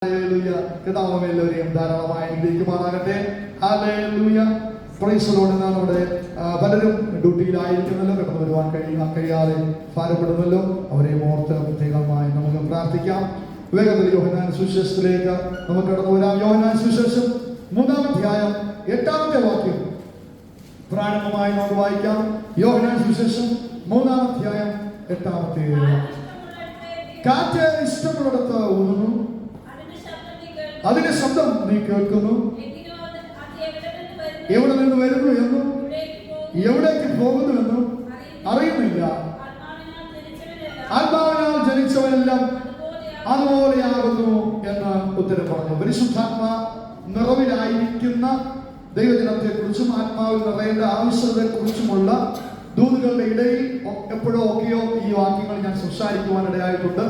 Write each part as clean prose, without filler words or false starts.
Hallelujah. കർത്താവ് എല്ലാവരെയും ധാരാളമായി അനുഗ്രഹിക്കുമാറാകട്ടെ. ഹല്ലേലൂയ. Praise the Lord. നമ്മുടെ പലരും ഡ്യൂട്ടിയിലായിരിക്കുന്നല്ലോ, കടന്നു വരുവാൻ കഴിയാതെ ഭാരപ്പെടുന്നല്ലോ, അവരെയും ഓർത്ത് പ്രത്യേകമായി നമുക്ക് പ്രാർത്ഥിക്കാം. വേഗത്തിൽ യോഹന്നാൻ സുവിശേഷത്തിലേക്ക് നമുക്ക് കടന്നു വരാം. യോഹന്നാൻ സുവിശേഷം 3-ാം അധ്യായം 8-ാമത്തെ വാക്യം പ്രാരംഭമായി നമുക്ക് വായിക്കാം. യോഹന്നാൻ സുവിശേഷം 3-ാം അധ്യായം 8-ാമത്തെ വാക്യം. കാറ്റ് ഇഷ്ടമുള്ളിടത്ത് ഊതുന്നു, അതിന്റെ ശബ്ദം നീ കേൾക്കുന്നു, എവിടെ നിന്ന് വരുന്നു എന്നും എവിടേക്ക് പോകുന്നു എന്നും അറിയുന്നില്ല. ആത്മാവിനാൽ ജനിച്ചവനെല്ലാം അതുപോലെയാകുന്നു എന്ന് ഉത്തരം പറഞ്ഞു. പരിശുദ്ധാത്മ നിറവിലായിരിക്കുന്ന ദൈവജനത്തെ കുറിച്ചും ആത്മാവിൽ നിറയേണ്ട ആവശ്യകതയെ കുറിച്ചുമുള്ള ദൂതുകളുടെ ഇടയിൽ എപ്പോഴോ ഒക്കെയോ ഈ വാക്യങ്ങൾ ഞാൻ സംസാരിക്കുവാനിടയായിട്ടുണ്ട്.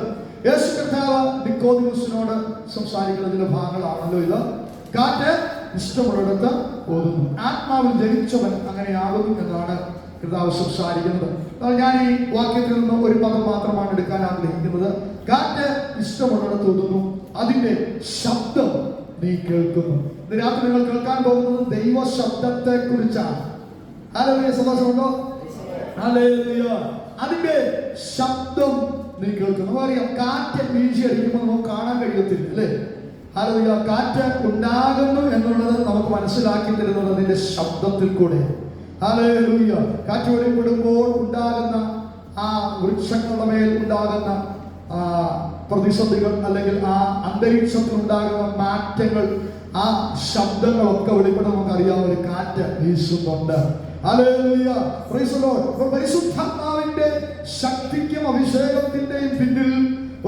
യേശു കർത്താവ് നിക്കോദിമോസിനോട് സംസാരിക്കുന്നതിന്റെ ഭാഗങ്ങളാണല്ലോ ഇത്. കാറ്റ് ഇഷ്ടമുള്ളിടത്ത് ഓതുന്നു, ആത്മാവിൽ ജനിച്ചവൻ അങ്ങനെയാകുന്നു എന്നാണ് കർത്താവ് സംസാരിക്കുന്നത്. ഞാൻ ഈ വാക്യത്തിൽ നിന്ന് ഒരു പദം മാത്രമാണ് എടുക്കാൻ ആഗ്രഹിക്കുന്നത്. കാറ്റ് ഇഷ്ടമുള്ളിടത്ത് ഓതുന്നു, അതിന്റെ ശബ്ദം നീ കേൾക്കുന്നു. ഇന്ന് രാത്രി നിങ്ങൾ കേൾക്കാൻ പോകുന്നത് ദൈവ ശബ്ദത്തെ കുറിച്ചാണ്. ഹല്ലേലൂയ. സന്തോഷമുണ്ടോ? ഹല്ലേലൂയ. അതിന്റെ ശബ്ദം നീ കേൾക്കുന്നു. നമുക്കറിയാം, കാറ്റ് വീഴ്ചയടിക്കുമ്പോൾ നമുക്ക് കാണാൻ കഴിയത്തില്ല, അല്ലേ? ഹല്ലേലൂയ. കാറ്റ് ഉണ്ടാകുന്നു എന്നുള്ളത് നമുക്ക് മനസ്സിലാക്കി തരുന്നത് അതിന്റെ ശബ്ദത്തിൽ കൂടെ. ഹല്ലേലൂയ. കാറ്റ് ഒഴുകുമ്പോൾ ഉണ്ടാകുന്ന ആ വൃക്ഷങ്ങളുടെ മേൽ ഉണ്ടാകുന്ന പ്രതിസന്ധികൾ, അല്ലെങ്കിൽ ആ അന്തരീക്ഷത്തിൽ ഉണ്ടാകുന്ന മാറ്റങ്ങൾ, ആ ശബ്ദങ്ങളൊക്കെ വെളിപ്പെടുന്ന നമുക്കറിയാം. ഒരു കാറ്റ് വീശുന്നുണ്ട്. ഹല്ലേലൂയ. Praise the Lord. പരിശുദ്ധാത്മാവിന്റെ ശക്തിക്കും അഭിഷേകത്തിന്റെയും പിന്നിൽ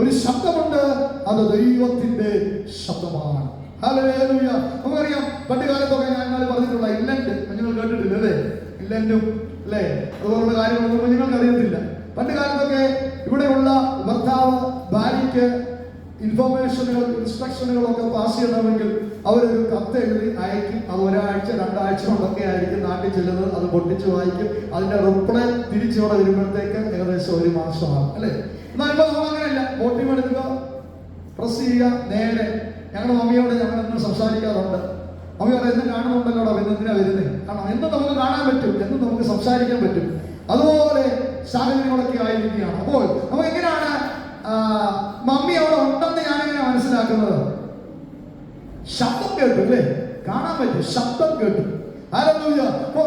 ഒരു ശബ്ദമുണ്ട്. അത് ദൈവത്തിന്റെ ശബ്ദമാണ്. ഹല്ലേലൂയ. നമുക്കറിയാം, പണ്ട് കാലത്തൊക്കെ ഞാൻ പറഞ്ഞിട്ടുള്ള ഇല്ലന്റ് നിങ്ങൾ കേട്ടിട്ടില്ല, അല്ലേ? ഇല്ലന്റും അല്ലേ അതുപോലുള്ള കാര്യങ്ങളൊന്നും നിങ്ങൾക്ക് അറിയത്തില്ല. പണ്ട് കാലത്തൊക്കെ ഇവിടെയുള്ള ഭർത്താവ് ഭാര്യയ്ക്ക് ഇൻഫോർമേഷനുകൾ, ഇൻസ്ട്രക്ഷനുകളൊക്കെ പാസ് ചെയ്യണമെങ്കിൽ അവരൊരു കത്ത് എഴുതി അയക്കും. അത് ഒരാഴ്ച 2 ആഴ്ച കൊണ്ടൊക്കെ ആയിരിക്കും നാട്ടിൽ ചെല്ലുന്നത്. അത് പൊട്ടിച്ച് വായിക്കും. അതിന്റെ റിപ്ലൈ തിരിച്ചിവിടെ വരുമ്പോഴത്തേക്ക് ഏകദേശം 1 മാസമാണ്, അല്ലേ? എന്നാൽ ഇപ്പോൾ നമ്മൾ അങ്ങനെയല്ല. ബോട്ടിം എടുക്കുക, പ്രസ് ചെയ്യുക, നേരെ. ഞങ്ങളുടെ മമ്മിയോട് ഞങ്ങൾ എന്നും സംസാരിക്കാറുണ്ട്. മമ്മി പറയാം, എന്നും കാണുന്നുണ്ടല്ലോടാ, എന്തിനാ വരുന്നത്? കാരണം എന്നും നമുക്ക് കാണാൻ പറ്റും, എന്നും നമുക്ക് സംസാരിക്കാൻ പറ്റും. അതുപോലെ സാഹചര്യങ്ങളൊക്കെ ആയിരിക്കുകയാണ്. അപ്പോൾ നമുക്ക് എങ്ങനെയാണ് മമ്മി അവിടെ ഉണ്ടെന്ന് ഞാനെങ്ങനെ മനസ്സിലാക്കുന്നത്? ശബ്ദം കേട്ടു, അല്ലേ? കാണാൻ പറ്റും, ശബ്ദം കേട്ടു. ഹല്ലേലൂയ. അപ്പോൾ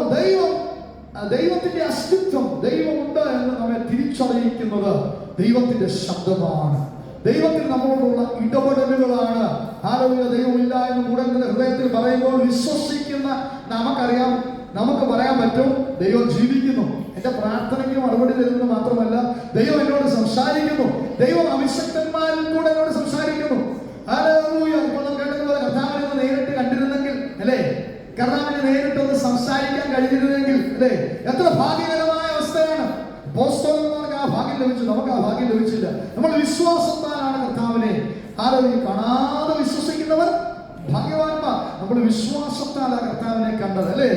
ദൈവത്തിന്റെ അസ്തിത്വം, ദൈവമുണ്ട് എന്ന് നമ്മെ തിരിച്ചറിയിക്കുന്നത് ദൈവത്തിന്റെ ശബ്ദമാണ്. ദൈവത്തിന് നമ്മളോടുള്ള ഇടപെടലുകളാണ്. ഹല്ലേലൂയ. ദൈവമില്ല എന്ന് കൂടെ ഹൃദയത്തിൽ പറയുമ്പോൾ വിശ്വസിക്കുന്ന നമുക്കറിയാം, നമുക്ക് പറയാൻ പറ്റും, ദൈവം ജീവിക്കുന്നു. എന്റെ പ്രാർത്ഥനയ്ക്ക് മറുപടി തരുന്നത് മാത്രമല്ല, ദൈവം എന്നോട് സംസാരിക്കുന്നു. ദൈവം അഭിഷക്തന്മാരിൽ കൂടെ എന്നോട് സംസാരിക്കുന്നു. ഹല്ലേലൂയ. ഇപ്പോൾ നാം കേട്ടതുപോലെ കർത്താവിനെ നേരിട്ട് കണ്ടിരുന്നെങ്കിൽ, അല്ലേ? കർത്താവിനെ നേരിട്ടൊന്ന് സംസാരിക്കാൻ കഴിഞ്ഞിരുന്നെങ്കിൽ, അല്ലേ? എത്ര ഭാഗ്യകരമായ അവസ്ഥയാണ്. അപ്പോസ്തലന്മാർക്ക് ആ ഭാഗ്യം ലഭിച്ചു, നമുക്ക് ആ ഭാഗ്യം ലഭിച്ചില്ല. നമ്മൾ വിശ്വാസത്താലാണ് കർത്താവിനെ കാണാതെ വിശ്വസിക്കുന്നവർ ഭാഗ്യവാന്മാർ. നമ്മൾ വിശ്വാസത്താലാണ് കർത്താവിനെ കണ്ടത്, അല്ലേ?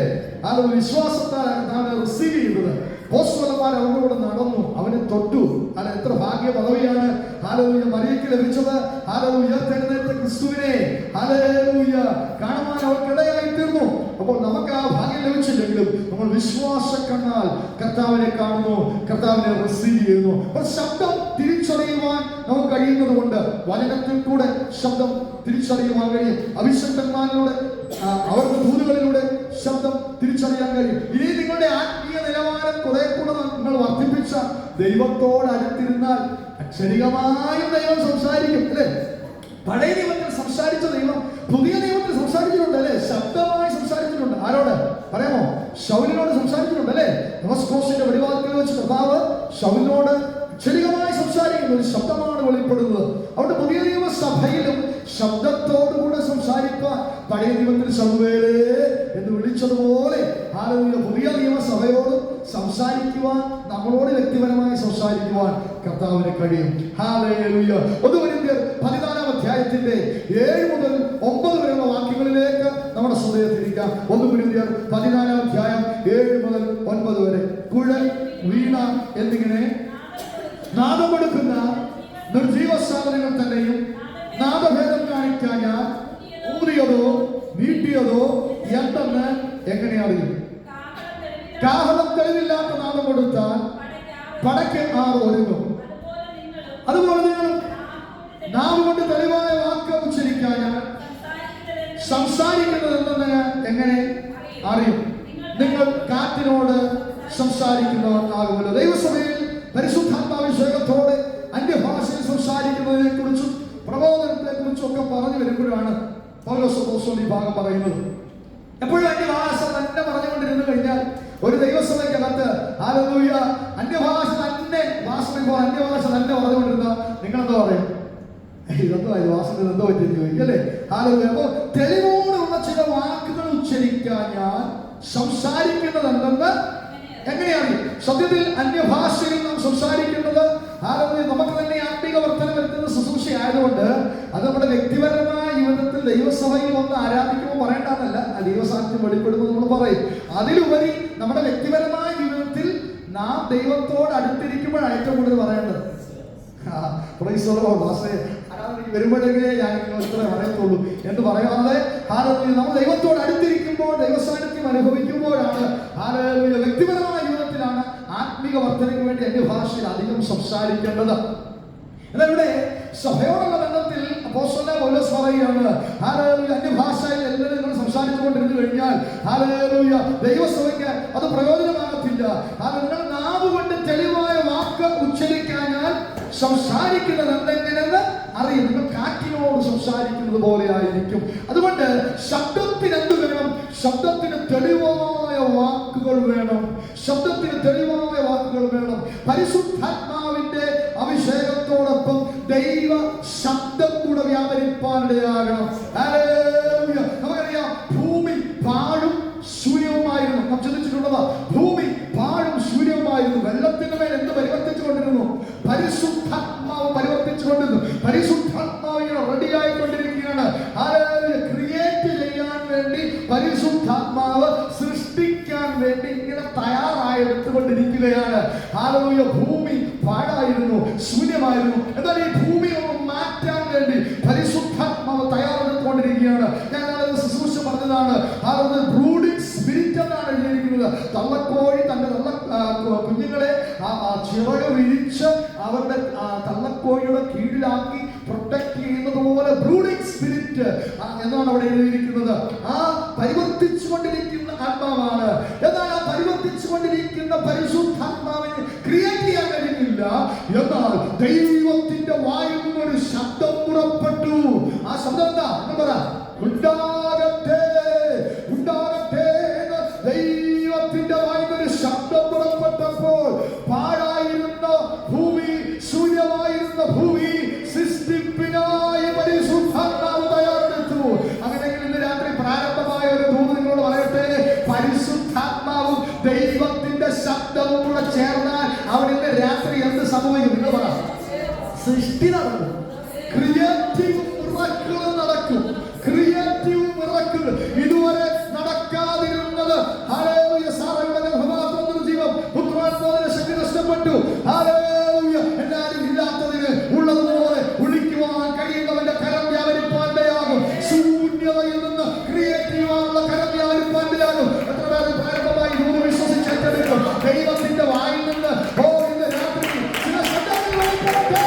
അത് വിശ്വാസത്താലാണ് കർത്താവിനെ റിസീവ് ചെയ്തത്. അപ്പോസ്തലന്മാർ അവനോട് നടന്നു, അവനെ തൊട്ടു. അത് എത്ര ഭാഗ്യ പദവിയാണ്. ഹല്ലേലൂയ. മറിയയ്ക്ക് ലഭിച്ചത് ഹല്ലേലൂയ ഉയർത്തെഴുന്നേറ്റ ക്രിസ്തുവിനെ ഹല്ലേലൂയ കാണുവാൻ അവർക്കിടയായി തീർന്നു. അപ്പോൾ നമുക്ക് ആ ഭാഗ്യം ലഭിച്ചില്ലെങ്കിലും നമ്മൾ വിശ്വാസ കണ്ണാൽ കർത്താവിനെ കാണുന്നു, കർത്താവിനെ റിസീവ് ചെയ്യുന്നു. അപ്പോൾ ശബ്ദം തിരിച്ചറിയുവാൻ നമുക്ക് കഴിയുന്നത് കൊണ്ട് വചനത്തിൽ കൂടെ ശബ്ദം തിരിച്ചറിയുവാൻ കഴിയും. അഭിഷക്തന്മാരിലൂടെ, അവരുടെ ദൂതുകളിലൂടെ ശബ്ദം തിരിച്ചറിയാൻ കഴിയും. ഇനി നിങ്ങളുടെ ആത്മീയ നിലവാരം കുറെ കൂടെ നിങ്ങൾ വർദ്ധിപ്പിച്ച ദൈവത്തോട് അടുത്തിരുന്നാൽ അക്ഷരികമായും ദൈവം സംസാരിക്കും, അല്ലേ? പഴയ നിയമത്തിൽ സംസാരിച്ച ദൈവം പുതിയ നിയമത്തിൽ സംസാരിച്ചിട്ടുണ്ട്, അല്ലേ? ശബ്ദമായി സംസാരിച്ചിട്ടുണ്ട്. ആരോട് പറയാമോ? ശൗലിനോട് സംസാരിച്ചിട്ടുണ്ട്, അല്ലേ? ദമസ്കോസിന്റെ വെടിവാതിൽക്കൽ വെച്ച് കർത്താവ് ശൗലിനോട് അക്ഷരികമായി സംസാരിക്കുന്ന ഒരു ശബ്ദമാണ് വെളിപ്പെടുന്നത്. അവിടെ പുതിയ നിയമസഭയിലും ശബ്ദത്തോടുകൂടെ സംസാരിക്കാൻ പഴയ നിയമത്തിൽ ശമൂവേലേ എന്ന് വിളിച്ചതുപോലെ ഹല്ലേലൂയ പുതിയ നിയമസഭയോട് സംസാരിക്കുവാൻ, നമ്മളോട് വ്യക്തിപരമായി സംസാരിക്കുവാൻ കർത്താവിന് കഴിയും. ഹല്ലേലൂയ. 1 കൊരിന്ത്യർ 14-ാം അധ്യായത്തിന്റെ 7 മുതൽ 9 വരെയുള്ള വാക്യങ്ങളിലേക്ക് നമ്മുടെ ശ്രദ്ധയെ തിരിക്കാം. 1 കൊരിന്ത്യർ 14-ാം അധ്യായം 7 മുതൽ 9 വരെ. കുഴൽ, വീണ എന്നിങ്ങനെ നാദമെടുക്കുന്ന നിർജീവ സാധനങ്ങൾ തന്നെയും നാദഭേദം കാണിക്കുന്ന ഒരുങ്ങും. അതുപോലെ നിങ്ങൾ നാവ് കൊണ്ട് തെളിവായ വാക്ക് ഉച്ചരിക്കാഞ്ഞാൽ സംസാരിക്കുന്നത് എന്തെന്ന് എങ്ങനെ അറിയും? നിങ്ങൾ കാറ്റിനോട് സംസാരിക്കുന്നവരാകുമല്ലോ. ദൈവസഭയിൽ പരിശുദ്ധാത്മാഭിഷേകത്തോടെ അന്യഭാഷയിൽ സംസാരിക്കുന്നതിനെ കുറിച്ചും പ്രബോധനത്തെ കുറിച്ചും ഒക്കെ പറഞ്ഞു വരുമ്പോഴാണ് പൗലോസ് അപ്പോസ്തലൻ ഈ ഭാഗം പറയുന്നത്. എപ്പോഴും അന്യഭാഷ തന്നെ പറഞ്ഞുകൊണ്ടിരുന്നു കഴിഞ്ഞാൽ ഒരു ദൈവസഭയ്ക്കകത്ത് ഹല്ലേലൂയ അന്യഭാഷ തന്നെ അന്യഭാഷ തന്നെ പറഞ്ഞുകൊണ്ടിരുന്ന നിങ്ങളെന്താ പറയും? ഇതെന്തോ വാസന എന്തോ പറ്റി ചോദിക്കും അല്ലേ? ഹല്ലേലൂയ. അപ്പോ തെളിവോടുള്ള ചില വാക്കുകൾ ഉച്ചരിക്കാൻ ഞാൻ സംസാരിക്കുന്നതെന്തെന്ന് എങ്ങനെയാണ്? സത്യത്തിൽ അന്യഭാഷയിൽ നാം സംസാരിക്കുന്നത് നമുക്ക് തന്നെ ആത്മീക വർധന വരുത്തുന്ന ശുശ്രൂഷ ആയതുകൊണ്ട് അത് നമ്മുടെ വ്യക്തിപരമായ ജീവിതത്തിൽ ദൈവസഭയിൽ വന്ന് ആരാധിക്കുമ്പോൾ പറയേണ്ടതല്ല, ദൈവസാന്നിധ്യം വെളിപ്പെടുമ്പോൾ നമ്മൾ പറയും. അതിലുപരി നമ്മുടെ വ്യക്തിപരമായ ജീവിതത്തിൽ നാം ദൈവത്തോട് അടുത്തിരിക്കുമ്പോഴാണ് ഏറ്റവും കൂടുതൽ പറയേണ്ടത്. വരുമ്പോഴെങ്കിലേ ഞാൻ ഇത്ര പറയത്തുള്ളൂ എന്ന് പറയാതെ നമ്മൾ ദൈവത്തോട് അടുത്തിരിക്കുമ്പോൾ ദൈവസാന്നിധ്യം അനുഭവിക്കുമ്പോഴാണ് വ്യക്തിപരമായ ജീവിതത്തിലാണ് ആത്മീക വർധനയ്ക്ക് വേണ്ടി അന്യഭാഷയിൽ അധികം സംസാരിക്കേണ്ടത്. എന്നാൽ ഇവിടെ സഭയോടുള്ള ബന്ധത്തിൽ അപ്പോസ്തലനായ പൗലോസ് പറയുകയാണ്, ഹല്ലേലൂയ, അന്യഭാഷയിൽ എല്ലാവരും നിങ്ങൾ സംസാരിച്ചുകൊണ്ടിരുന്നു കഴിഞ്ഞാൽ ഹല്ലേലൂയ ദൈവസഭയ്ക്ക് അത് പ്രയോജനമാകത്തില്ല. നിങ്ങൾ നാവ് കൊണ്ട് തെളിവായ വാക്ക് ഉച്ചരിക്കാഞ്ഞാൽ സംസാരിക്കുന്നത് എന്തെങ്ങനെയെന്ന് അറിയും. നിങ്ങൾ കാറ്റിനോട് സംസാരിക്കുന്നത് പോലെ ആയിരിക്കും. അതുകൊണ്ട് ശബ്ദത്തിന് എന്ത് വേണം? ശബ്ദത്തിന് തെളിവായ വാക്കുകൾ വേണം. ശബ്ദത്തിന് തെളിവായ വാക്കുകൾ വേണം. പരിശുദ്ധാത്മാവിന്റെ അഭിഷേകത്തോടൊപ്പം ദൈവ ശബ്ദം കൂടെ വ്യാപരിപ്പാനിടയാകണം. ഹല്ലേലൂയ. നമുക്കറിയാം, ഭൂമി പാഴും ശൂന്യവുമായിരുന്നു. നാം ചിന്തിച്ചിട്ടുള്ളതാ, ഭൂമി പാഴും ശൂന്യവുമായിരുന്നു. വെള്ളത്തിന്റെ മേൽ എന്ത് പരിവർത്തിച്ചുകൊണ്ടിരുന്നു? പരിശുദ്ധാത്മാവ് പരിവർത്തിച്ചുകൊണ്ടിരുന്നു. പരിശുദ്ധാത്മാവ് ഇങ്ങനെ റെഡിയായിക്കൊണ്ടിരിക്കുകയാണ്. ക്രിയേറ്റ് ചെയ്യാൻ വേണ്ടി പരിശുദ്ധാത്മാവ് സൃഷ്ടിക്കാൻ വേണ്ടി ഇങ്ങനെ തയ്യാറായെടുത്തുകൊണ്ടിരിക്കുകയാണ്. ഹല്ലേലൂയ. ഭൂമി പാഴായിരുന്നു, ശൂന്യമായിരുന്നു. എന്നാൽ ഈ ഭൂമി ഒന്ന് മാറ്റാൻ വേണ്ടി പരിശുദ്ധാത്മാവ് തയ്യാറെടുത്തുകൊണ്ടിരിക്കുകയാണ്. ഞാൻ ശുശ്രൂഷ പറഞ്ഞതാണ്, ബ്രൂഡിംഗ് സ്പിരിറ്റ് എന്നാണ് എഴുതിയിരിക്കുന്നത്. തള്ളക്കോഴി തന്റെ കുഞ്ഞുങ്ങളെ ചിറക് വിരിച്ച് അവരുടെ തള്ളക്കോഴിയുടെ കീഴിലാക്കി പ്രൊട്ടക്ട് ചെയ്യുന്നത് പോലെ ബ്രൂഡിംഗ് സ്പിരിറ്റ് എന്നാണ് അവിടെ എഴുതിയിരിക്കുന്നത്. ആ പരിവർത്തിച്ചുകൊണ്ടിരിക്കുന്ന ആത്മാവാണ്. എന്നാൽ ആ പരിവർത്തിച്ചുകൊണ്ടിരിക്കുന്ന പരിശുദ്ധാത്മാവിനെ ക്രിയേറ്റ് ചെയ്യാൻ കഴിയുന്നില്ല. എന്നാൽ ദൈവത്തിന്റെ വായിൽ നിന്നൊരു ശബ്ദം പുറപ്പെട്ടു. ആ ശബ്ദം എന്താ? ഉണ്ടാകട്ടെ, ഉണ്ടാകട്ടെ എന്ന് ദൈവത്തിന്റെ വായിന്നൊരു ശബ്ദം പുറപ്പെട്ടപ്പോൾ പാഴായിരുന്ന ഭൂമി, ശൂന്യമായിരുന്ന ഭൂമി സൃഷ്ടിപ്പിനായി പരിശുദ്ധാത്മാവ് തയ്യാറെടുത്തു. അങ്ങനെയെങ്കിൽ ഇന്ന് രാത്രി പ്രാരംഭമായ ഒരു ദൂത് നിങ്ങളോട് പറയട്ടെ, പരിശുദ്ധാത്മാവും ദൈവത്തിന്റെ ശബ്ദവും കൂടെ ചേർന്നാൽ അവിടെ ഇന്ന് രാത്രി എന്ത് സംഭവിക്കും? നിങ്ങൾ പറ. സൃഷ്ടി നടക്കും. ക്രിയേറ്റീവ് മിറക്കിൾ നടക്കും. ക്രിയേറ്റീവ് മിറക്കിൾ ഇതുവരെ നടക്കാതിരുന്നത്. ഹല്ലേലൂയ. സാറയുടെ ഗർഭപാത്രത്തിൽ ജീവൻ, പുത്രാത്മാവിന്റെ ശക്തി നഷ്ടപ്പെട്ടു. ഹല്ലേലൂയ. എല്ലാവരും ഇല്ലാത്തതിന് ഉള്ളതുപോലെ ഒഴിക്കുവാൻ കഴിയുന്നവന്റെ കരം വ്യാപരിപ്പാനിടയാകും. ശൂന്യതയിൽ നിന്ന് ക്രിയേറ്റീവായുള്ള കരം വ്യാപരിപ്പാനിടയാകും. എത്ര പേര് പ്രാരംഭമായി ദൂത് വിശ്വസിച്ചെടുക്കും? ദൈവത്തിന്റെ വായിൽ നിന്ന് ഇന്ന് രാത്രി ചില ശബ്ദങ്ങൾ വെളിപ്പെടട്ടെ.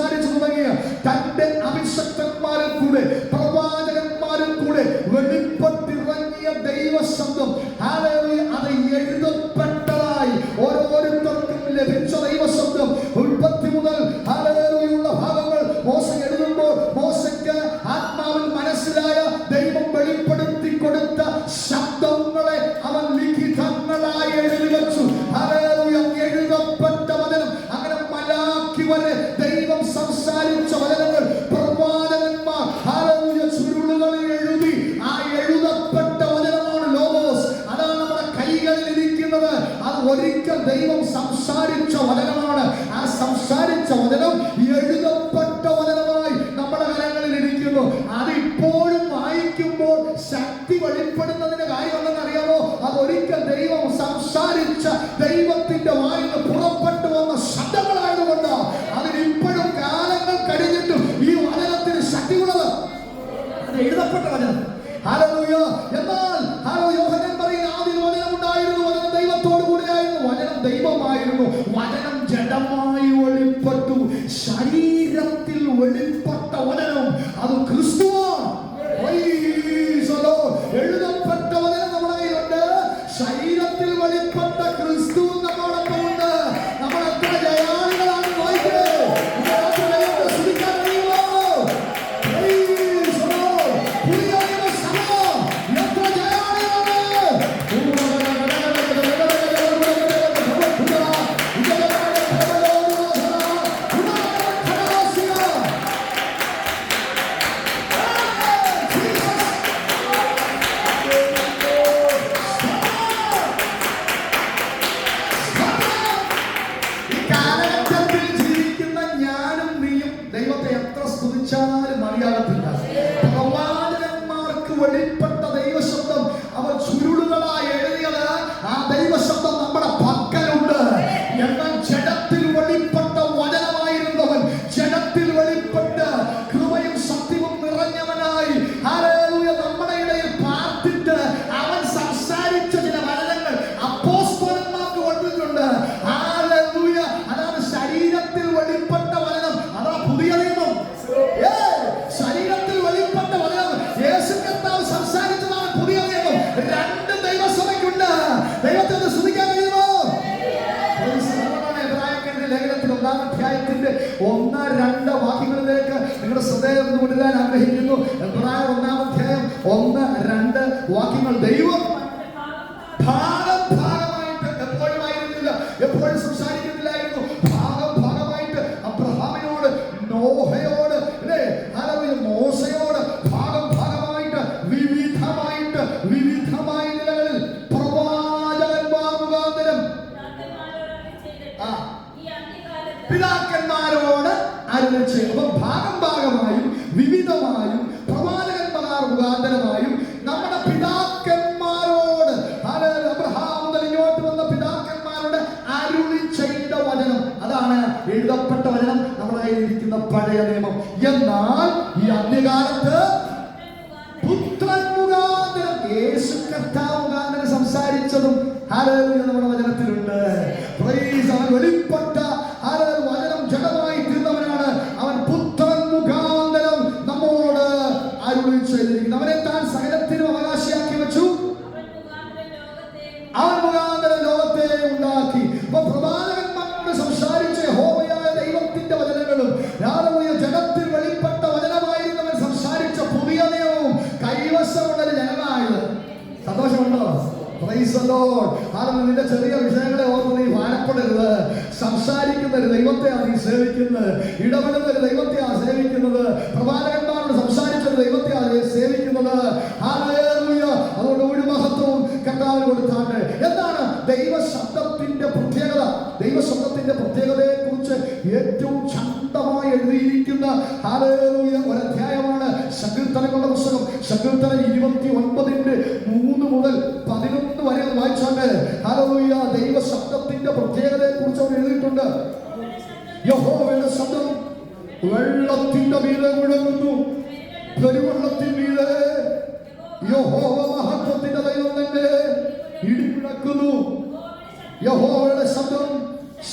സംസാരിച്ചു തുടങ്ങിയ തന്റെ അഭിഷക്തന്മാരിൽ കൂടെ പ്രവാചകന്മാരിൽ കൂടെ വെളിപ്പെട്ടിറങ്ങിയ ദൈവശബ്ദം അത് എഴുതപ്പെട്ടതായി ഓരോരുത്തർക്കും ലഭിച്ച ദൈവശബ്ദം ഉൽപ്പത്തി മുതൽ ഹല്ലേലൂയുള്ള ഭാഗങ്ങൾ മോശ എഴുതുമ്പോൾ മോശയ്ക്ക് ആത്മാവിൽ മനസ്സിലായ ദൈവം വെളിപ്പെടുത്തി കൊടുത്ത ശബ്ദങ്ങളെ അവൻ ലിഖിതങ്ങളായി എഴുതി വെച്ചു. ഹല്ലേലൂയ. എഴുതപ്പെട്ട വചനം, അങ്ങനെ മലാക്കി വരെ ദൈവം സംസാരിച്ച വചനങ്ങൾ പ്രവാചകന്മാർ ഹല്ലേലൂയ ചുരുളുകളിൽ എഴുതി. ആ എഴുതപ്പെട്ട വചനമാണ് ലോഗോസ്. അതാണ് നമ്മുടെ കൈകളിൽ ഇരിക്കുന്നത്. അത് ഒരിക്കൽ ദൈവം സംസാരിച്ച വചനമാണ്. ആ സംസാരിച്ച വചനം എഴുതപ്പെട്ട വചനമായി നമ്മുടെ കരങ്ങളിൽ ഇരിക്കുന്നു. അത് ഇപ്പോഴും വായിക്കുമ്പോൾ ശക്തി വെളിപ്പെടുന്നതിന്റെ കാര്യമുണ്ടെന്ന് അറിയാമോ? അത് ഒരിക്കൽ ദൈവം സംസാരിച്ച ദൈവത്തിന്റെ വായിൽ പുറപ്പെട്ടു വന്ന ശബ്ദങ്ങളായതുകൊണ്ട് അതിന് ഇപ്പോഴും കാലങ്ങൾ കഴിഞ്ഞിട്ടും ഈ വചനത്തിന് ശക്തിയുള്ളത്. അത് എഴുതപ്പെട്ട വചനം. ഹല്ലേലൂയ. എന്നാൽ യോഹന്നാൻ പറയുന്ന ആദ്യം വചനം ഉണ്ടായിരുന്നു, വചനം ദൈവത്തോടു കൂടെയായിരുന്നു, വചനം ദൈവമായിരുന്നു, വചനം ജഡമായി വെളിപ്പെട്ടു. ശരീരത്തിൽ വെളിപ്പെട്ട വചനം അത് ക്രിസ്തുവാണ്. എഴുതപ്പെട്ട വചനം നമ്മുടെ കയ്യിലുണ്ട്, ശരീരത്തിൽ വെളിപ്പെട്ട ക്രിസ്തു നമ്മളോടൊപ്പം ഉണ്ട്. നമ്മൾ എത്ര ജയാളികളാണ് വായിക്കേ. വെളിപ്പെട്ട ദൈവശബ്ദം അവർ ചുരുളുകളായി എഴുതിയത്. ആ ദൈവശബ്ദം നമ്മുടെ പക്കലുണ്ട്. എന്നാൽ ജഡത്തിൽ വെളിപ്പെട്ട വചനമായിരുന്നവൻ, ജഡത്തിൽ വെളിപ്പെട്ട് കൃപയും സത്യവും നിറഞ്ഞവനായി ഹല്ലേലൂയ നമ്മുടെ ഇടയിൽ പാർത്തിട്ട് അവൻ സംസാരിച്ച ചില വചനങ്ങൾ അപ്പോസ്തലന്മാർക്ക് വന്നിട്ടുണ്ട്. ഹല്ലേലൂയ. അതാണ് ശരീരത്തിൽ വെളിപ്പെട്ട വചനം. അതാ പുതിയ നിയമം. ശരീരത്തിൽ വെളിപ്പെട്ട വചനം യേശു കർത്താവ് സംസാരിച്ചതാണ് പുതിയ നിയമം. രണ്ട് ദൈവസഭയ്ക്കുണ്ട്. ദൈവത്തെ സ്തുതിക്കാൻ കഴിയുമോ? എബ്രായരുടെ ലേഖനത്തിൽ 1-ാം അധ്യായത്തിന്റെ 1-2 വാക്യങ്ങളിലേക്ക് നിങ്ങളുടെ ശ്രദ്ധ കൊണ്ടുവരാൻ ആഗ്രഹിക്കുന്നു. എബ്രായർ 1-ാം അധ്യായം 1-2 വാക്യങ്ങൾ. ദൈവം ഭാഗമായിട്ട് എപ്പോഴും ആയിരുന്നില്ല, എപ്പോഴും സംസാരിക്കുന്നില്ലായിരുന്നു. ഭാഗമായിട്ട് അബ്രഹാമിനോട്, നോഹയോട്, മോശയോട് ഭാഗമായിട്ട് വിവിധമായ നിലകളിൽ പ്രവാചകന്മാർ മുഖാന്തരം പിതാക്കന്മാരോട് അരുളിച്ചേ. അപ്പൊ ഭാഗമായും വിവിധമായും പ്രവാചകന്മാർ മുഖാന്തരമായും നമ്മുടെ പിതാക്കന്മാരോട്, അബ്രഹാം മുതൽ ഇങ്ങോട്ട് വന്ന പിതാക്കന്മാരോട് അരുളി ചെയ്ത വചനം, അതാണ് എഴുതപ്പെട്ട വചനം, നമ്മുടെ കയ്യിലിരിക്കുന്ന പഴയ നിയമം. എന്നാൽ ഈ അന്ത്യകാലത്ത് പുത്രൻ മുഖാന്തരം, യേശു കർത്താവ് മുഖാന്തരം സംസാരിച്ചതും ഹല്ലേലൂയ നമ്മുടെ വചനത്തിലുണ്ട്. അവൻ വെളിപ്പെട്ട വചനം ജഡമായി തീർന്നവനാണ്. അവൻ പുത്രൻ മുഖാന്തരം നമ്മോട് അരുളി ചെയ്തിരിക്കുന്നു. അവനെ താൻ സകലത്തിനും അവകാശിയാക്കി വെച്ചു. അവൻ മുഖാന്തരം ലോകത്തെ ഉണ്ടാക്കി. അപ്പൊ പ്രവാചകന്മാരോട് സംസാരിച്ച യഹോവയായ ദൈവത്തിന്റെ വചനങ്ങളും ജഡത്തിൽ വെളിപ്പെട്ട വചനമായിരുന്നവൻ സംസാരിച്ച പുതിയ നിയമവും കൈവശമുള്ള ജനമായത്. സന്തോഷമുണ്ടോ? നിന്റെ ചെറിയ വിഷയങ്ങളെ ഓർത്ത് നീ ഭാരപ്പെടരുത്. സംസാരിക്കുന്ന ഒരു ദൈവത്തെയാണ് നീ സേവിക്കുന്നത്. ഇടപെടുന്ന ഒരു ദൈവത്തെയാണ് സേവിക്കുന്നത്. പ്രവാചകന്മാരോട് സംസാരിച്ച ഒരു ദൈവത്തെയാണ് സേവിക്കുന്നത്. അതുകൊണ്ട് ഒരു മഹത്വവും കർത്താവിന് കൊടുത്താണ്ട്. എന്താണ് ദൈവശബ്ദത്തിന്റെ പ്രത്യേകത? ദൈവശബ്ദത്തിന്റെ പ്രത്യേകതയെ കുറിച്ച് ഏറ്റവും ശക്തമായി എഴുതിയിരിക്കുന്ന ഒരധ്യായമാണ് സങ്കീർത്തനങ്ങളുടെ പുസ്തകം. സങ്കീർത്തനം 29:3 മുതൽ 11 വരെ വായിച്ചാണ്ട് ഹല്ലേലൂയ ദൈവശബ്ദത്തിന്റെ പ്രത്യേകതയെ കുറിച്ച് അവർ എഴുതിയിട്ടുണ്ട്. യഹോവയുടെ ശബ്ദം വെള്ളത്തിന്റെ മീതെ മുഴങ്ങുന്നു, പെരുവെള്ളത്തിന് മീതെ. യഹോവ മഹത്വത്തിന്റെ ദൈവം തന്നെ ഇടിമുഴക്കുന്നു. യഹോവയുടെ ശബ്ദം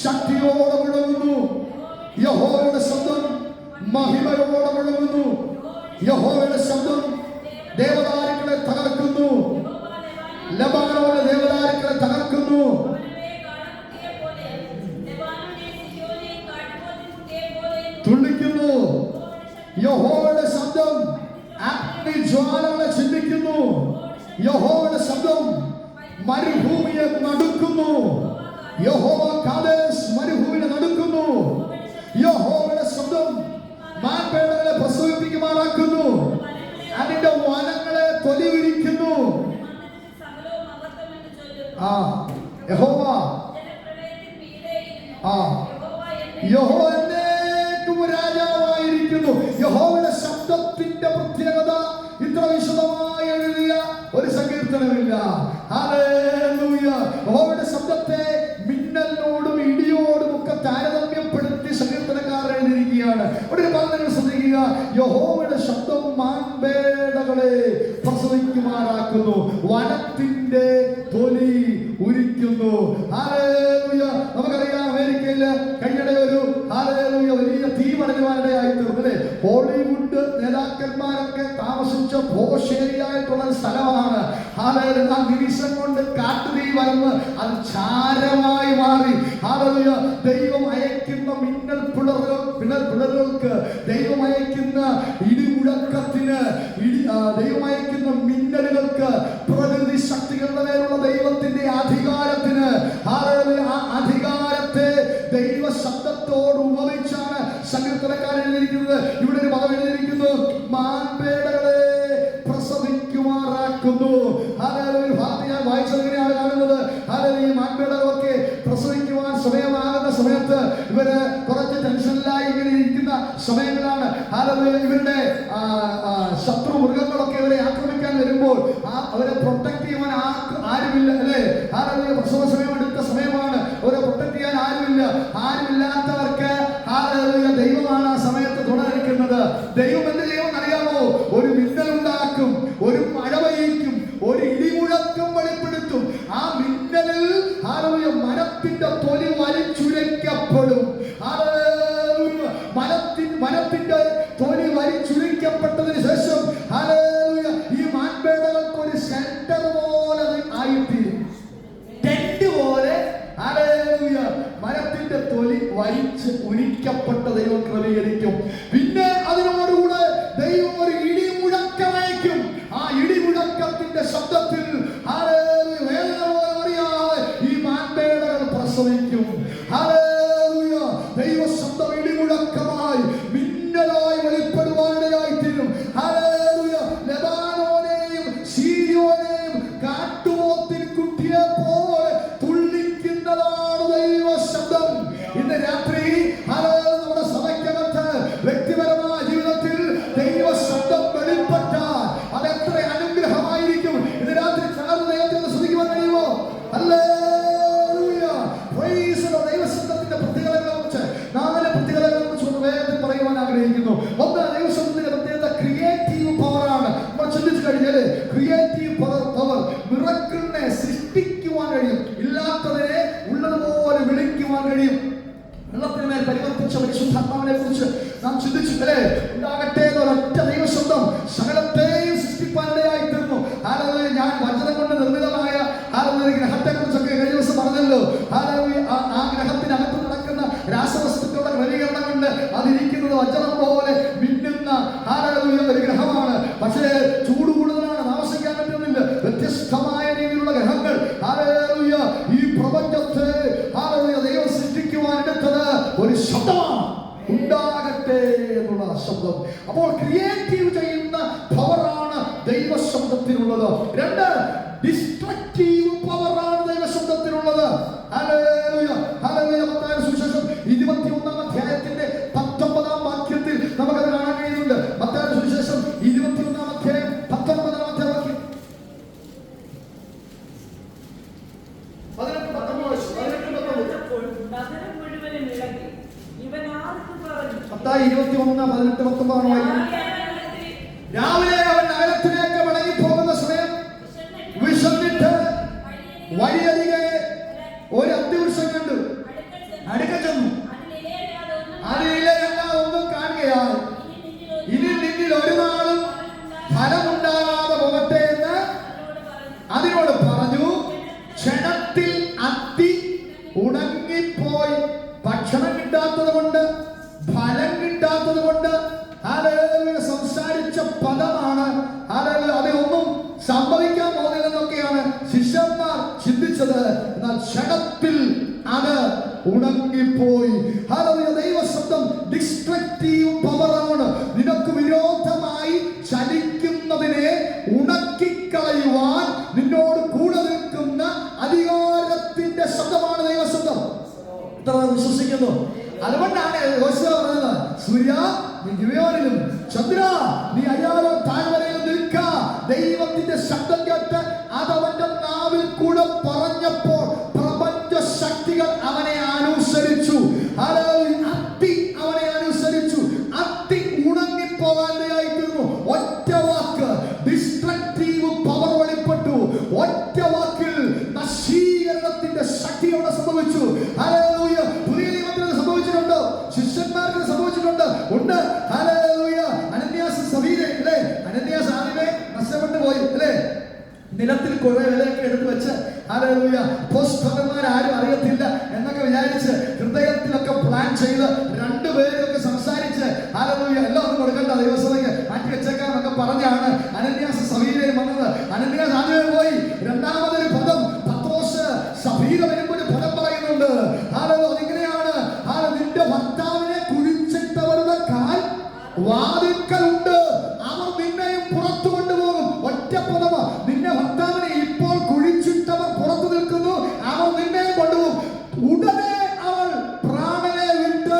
ശക്തിയോടെ മുഴങ്ങുന്നു. യഹോവയുടെ ശബ്ദം മഹിമയോടെ മുഴങ്ങുന്നു. യഹോവയുടെ ശബ്ദം ദേവദാരുക്കളെ തകർക്കുന്നു. ലബാനോന്റെ ദേവദാരുക്കളെ തകർക്കുന്നു. തുള്ളിക്കുന്നു. യഹോവയുടെ ശബ്ദം അഗ്നിജ്വാലകളെ ചിന്തിക്കുന്നു. യഹോവയുടെ ശബ്ദം മരുഭൂമിയെ നടുക്കുന്നു. യഹോവ കാദേശ് മരുഭൂമിയെ നടുക്കുന്നു. യഹോവയുടെ ശബ്ദം മാൻപേടകളെ പ്രസവിപ്പിക്കുമാറാക്കുന്നു. അതിന്റെ വനങ്ങളെ തൊലിവിരിക്കുന്നു. യഹോവ യഹോവ എന്നേക്കും രാജാവായിരിക്കുന്നു. യഹോവയുടെ ശബ്ദത്തിന്റെ പ്രത്യേകത ഇത്ര വിശദമായി എഴുതിയ ഒരു സങ്കീർത്തനമില്ല. ഹല്ലേലൂയ. യഹോവയുടെ ശബ്ദത്തെ മിന്നലിനോടും ഇടിയോടും ഒക്കെ താരതമ്യപ്പെടുത്തി സങ്കീർത്തനക്കാരൻ എഴുതിയിരിക്കുകയാണ്. ഒരു പറഞ്ഞ ശ്രദ്ധിക്കുക. യഹോവയുടെ ശബ്ദം മാൻപേടകളെ പ്രസവിക്കുമാറാക്കുന്നു, വനത്തിന്റെ തൊലി ഉരിക്കുന്നു. ഹല്ലേലൂയ. നമുക്കറിയാം അമേരിക്കയിൽ കഴിഞ്ഞിടെ ഒരു ഹല്ലേലൂയ വലിയ തീ പടരുവാനിടയായി തീർന്നു. ഹോളിവുഡ് നേതാക്കന്മാരൊക്കെ താമസിച്ച ഭോഷേരിയായിട്ടുള്ള സ്ഥലമാണ്. ഹല്ലേലൂയ. ആ നിമിഷം കൊണ്ട് കാട്ടുതീ വന്ന് അത് ചാരമായി മാറി. ഹല്ലേലൂയ. ദൈവം അയക്കുന്ന മിന്നൽ പിളറുകൾക്ക്, ദൈവം അയക്കുന്ന ഇടിമുഴക്കത്തിന്, ദൈവം അയക്കുന്ന മിന്നലുകൾക്ക്, പ്രകൃതി ശക്തികളുടെ മേലുള്ള ദൈവത്തിന്റെ അധികാരത്തിന്, ആ അധികാരത്തെ ദൈവ ശബ്ദത്തോട് ഉപമിച്ചാണ് സങ്കീർത്തനക്കാരൻ എഴുതിയിരിക്കുന്നത്. ഇവിടെ ഒരു പദം എഴുതിയിരിക്കുന്നു, മാൻപേടകളെ പ്രസവിക്കുമാറാക്കുന്നു. ഒരു ഭാഗത്ത് ഞാൻ വായിച്ചതെങ്ങനെയാണ് കാണുന്നത്. ഈ മാൻപേടകളൊക്കെ പ്രസവിക്കുവാൻ സമയമാകുന്ന സമയത്ത് ഇവര് കുറച്ച് ടെൻഷനിലായി ഇങ്ങനെ ഇരിക്കുന്ന സമയങ്ങളാണ്. ഇവരുടെ ശത്രു മൃഗങ്ങളൊക്കെ ഇവരെ ആക്രമിക്കാൻ വരുമ്പോൾ അവരെ പ്രൊട്ടക്ട് ചെയ്യുവാൻ ആരുമില്ല, അല്ലേ? പ്രസവ സമയം എടുത്ത സമയമാണ്. അവരെ പ്രൊട്ടക്ട് ചെയ്യാൻ ആരുമില്ല. ആരുമില്ലാത്തവർക്ക് ദൈവമാണ് ആ സമയത്ത് തുടരിക്കുന്നത്. ദൈവം എന്ത് ചെയ്യുമെന്ന് അറിയാമോ? ഒരു മിന്നലുണ്ടാക്കും, ഒരു മഴ പെയ്യിക്കും, ഒരു ഇടിമുഴക്കം വെളിപ്പെടുത്തും. ആ മിന്നലിൽ മരത്തിന്റെ തൊലി വലിച്ചുരയ്ക്കപ്പെടും. മരത്തിന്റെ തൊലി വലിച്ചുരയ്ക്കപ്പെട്ടതിന് ശേഷം ഈ മാൻപേടകൾക്ക് ഒരു ഷെൽട്ടർ പോലെ ആയിത്തീരും, ടെന്റ് പോലെ. മരത്തിന്റെ തൊലി വലിച്ച് ഉരിക്കപ്പെട്ട ദൈവം ക്രമീകരിക്കും. പിന്നെ അതിനോടുകൂടെ ദൈവം ഒരു ഇടിമുഴക്കമയക്കും. ആ ഇടിമുഴക്കത്തിന്റെ ശബ്ദത്തിൽ വേദന പോലെ അറിയാതെ ഈ മാൻപേടകൾ പ്രസവിക്കും. ദൈവ ശബ്ദം ഇടിമുഴക്കമായി മിന്നലായി വെളിപ്പെടുവാനിടയായി തീരും. ലെബാനോനെയും സീരിയോനെയും കാട്ടുപോത്തിൻ കുട്ടിയെ പോലെ തുള്ളിക്കുന്നതാണ് ദൈവ ശബ്ദം. ഇന്ന് രാത്രി നമ്മുടെ സഭയ്ക്കകത്ത് വ്യക്തിപരമായ ജീവിതത്തിൽ ദൈവ ശബ്ദം വെളിപ്പെട്ടാൽ അതെത്ര അനുഗ്രഹമായിരിക്കും. ഇന്ന് രാത്രി ചേർന്ന് ദൈവത്തെ ശ്രദ്ധിക്കുവാൻ കഴിയുമോ? ഹല്ലേലൂയ. Praise the Lord. ദൈവശബ്ദത്തിന്റെ പ്രത്യേകതകളെ കുറിച്ച് 4 പ്രത്യേകതകളെ കുറിച്ച് വേഗത്തിൽ പറയുവാൻ ആഗ്രഹിക്കുന്നു. ഒന്ന്, ദൈവശബ്ദത്തിന്റെ പ്രത്യേകത ക്രിയേറ്റീവ് പവറാണ്. നമ്മൾ ചിന്തിച്ചു കഴിഞ്ഞാൽ ക്രിയേറ്റീവ് പവർ, മിറക്കിളിനെ സൃഷ്ടിക്കുവാൻ കഴിയും, ഇല്ലാത്തതിനെ ഉള്ളതുപോലെ വിളിക്കുവാൻ കഴിയും. വെള്ളത്തിന്മേൽ പരിവർത്തിച്ച പരിശുദ്ധാത്മാവിനെ കുറിച്ച് നാം ചിന്തിച്ചു, അല്ലേ? ഉണ്ടാകട്ടെ എന്നൊരൊറ്റ ദൈവശബ്ദം സകലത്തെയും സൃഷ്ടിപ്പാനിടയായി തീർന്നു. ഞാൻ വചനം കൊണ്ട് നിർമ്മിതമായ ഗ്രഹത്തെ കുറിച്ചൊക്കെ കഴിഞ്ഞ ദിവസം പറഞ്ഞല്ലോ. ആ ഗ്രഹത്തിനകത്ത് നടക്കുന്ന രാസവസ്തുക്കളുടെ ക്രമീകരണം കൊണ്ട് അതിരിക്കുന്നത് വചനം പോലെ മിന്നുന്ന ഒരു ഗ്രഹമാണ്. പക്ഷേ ചൂട് കൂടുതലാണ്, താമസിക്കാൻ പറ്റുന്നില്ല. വ്യത്യസ്തമായ രീതിയിലുള്ള ഗ്രഹങ്ങൾ ഈ പ്രപഞ്ചത്തെ ദൈവം സൃഷ്ടിക്കുവാൻ എടുത്തത് ഒരു ശബ്ദമാണ്, ഉണ്ടാകട്ടെ എന്നുള്ള ശബ്ദം. അപ്പോൾ ക്രിയേറ്റീവ് ചെയ്യുന്ന പവറാണ് ദൈവശബ്ദത്തിനുള്ളത്. 2, ഡിസ്ട്രക്റ്റീവ് പവറാണ് ദൈവശബ്ദത്തിനുള്ളത്. മത്തായിയുടെ സുവിശേഷം 21-ാം അധ്യായത്തിന്റെ 19-ാം വാക്യത്തിൽ നമുക്കത് കാണാൻ കഴിയുന്നുണ്ട്. മത്തായിയുടെ സുവിശേഷം 21-ാം അധ്യായം 19-ാമത്തെ വാക്യം. 21-19 രാവിലെ അവൻ നഗരത്തിലേക്ക് മടങ്ങി പോകുന്ന സമയം വിശന്നിട്ട് വഴിയരികെ ഒരു അത്തിവൃക്ഷം കണ്ടു. അടുക്ക ചെന്നു. അതിലല്ലാതെ ഒന്നും കാണുകയില്ല. ആകയാൽ ഇനി നിന്നിൽ ഒരു നാളും ഫലമുണ്ടാകാതെ പോകട്ടെ എന്ന് അതിനോട് പറഞ്ഞു. ക്ഷണത്തിൽ അത്തി ഉണങ്ങിപ്പോയി. ഭക്ഷണം കിട്ടാത്തത് കൊണ്ട്, ഫലം കിട്ടാത്തത് കൊണ്ട് സംസാരിച്ച പദമാണ്. അതൊന്നും സംഭവിക്കാൻ പോകുന്നില്ലെന്നൊക്കെയാണ് ശിഷ്യന്മാർ ചിന്തിച്ചത്. എന്നാൽ ക്ഷണത്തിൽ അത് ഉണങ്ങിപ്പോയി. ദൈവശബ്ദം ഡിസ്ട്രക്റ്റീവ് പവറാണ്. നിനക്ക് വിരോധമായി ചലിക്കുന്നതിനെ ഉണക്കിക്കളയുവാൻ നിന്നോട് കൂടെ നിൽക്കുന്ന അധികാരത്തിന്റെ ശബ്ദമാണ് ദൈവശബ്ദം. ഇത്ര വിശ്വസിക്കുന്നു. അതുകൊണ്ടാണ് യോശുവ പറഞ്ഞത്, സൂര്യ നീ ഗിബെയോനിലും ചന്ദ്ര നീ അയ്യാലോ താഴ്വരയിലും നിൽക്ക. ദൈവത്തിന്റെ ശബ്ദം കേട്ട് അതവന്റെ നാവിൽ കൂടെ പറഞ്ഞപ്പോൾ പ്രപഞ്ച ശക്തികൾ അവനെ അനുസരിച്ചു. അത്തി അവനെ അനുസരിച്ചു. അത്തി ഉണങ്ങിപ്പോകാതെയായിരുന്നു. ഒറ്റ വാക്ക് ഡിസ്ട്രക്റ്റീവ് പവർ വെളിപ്പെട്ടു. ഒറ്റ വാക്കിൽ നശീകരണത്തിന്റെ ശക്തി അവിടെ സംഭവിച്ചു. പുതിയ നിയമത്തിൽ സംഭവിച്ചിട്ടുണ്ട്, ശിഷ്യന്മാർക്ക് സംഭവിച്ചിട്ടുണ്ട്. ഉണ്ട്. അനന്യാസ് സഫീര അല്ലേ? അനന്യാസ് ആദ്യമേ നഷ്ടപ്പെട്ടു പോയി അല്ലേ? നിലത്തിൽ കുറെ വിലയൊക്കെ എടുത്തു വെച്ച് പോസ്റ്റർമാർ ആരും അറിയത്തില്ല എന്നൊക്കെ വിചാരിച്ച് ഹൃദയത്തിലൊക്കെ പ്ലാൻ ചെയ്ത് രണ്ടുപേരൊക്കെ സംസാരിച്ച് എല്ലാം ഒന്നും കൊടുക്കണ്ട, ദൈവസഭയ്ക്ക് മാറ്റി വെച്ചേക്കാന്നൊക്കെ പറഞ്ഞാണ് അനന്യാസ് സഫീരയും വന്നത്. അനന്യാസ് ആദ്യമേ പോയി. രണ്ടാമതൊരു പദം പത്രോസ് സഫീര വരുമ്പോൾ ഒരു പദം പറയുന്നുണ്ട്. അതിങ്ങനെയാണ്, നിന്റെ ഭർത്താവിനെ കുഴിച്ചിട്ടവരുടെ കാൽ വാതിൽക്കലുണ്ട്, അവർ നിന്നെയും പുറത്തു കൊണ്ടുപോകും. ഒറ്റ പദമ. നിന്റെ ഭർത്താവിനെ ഇപ്പോൾ കുഴിച്ചിട്ടവർ പുറത്തു നിൽക്കുന്നു, അവർ നിന്നെയും കൊണ്ടുപോകും. ഉടനെ അവൾ പ്രാണനെ വിട്ട്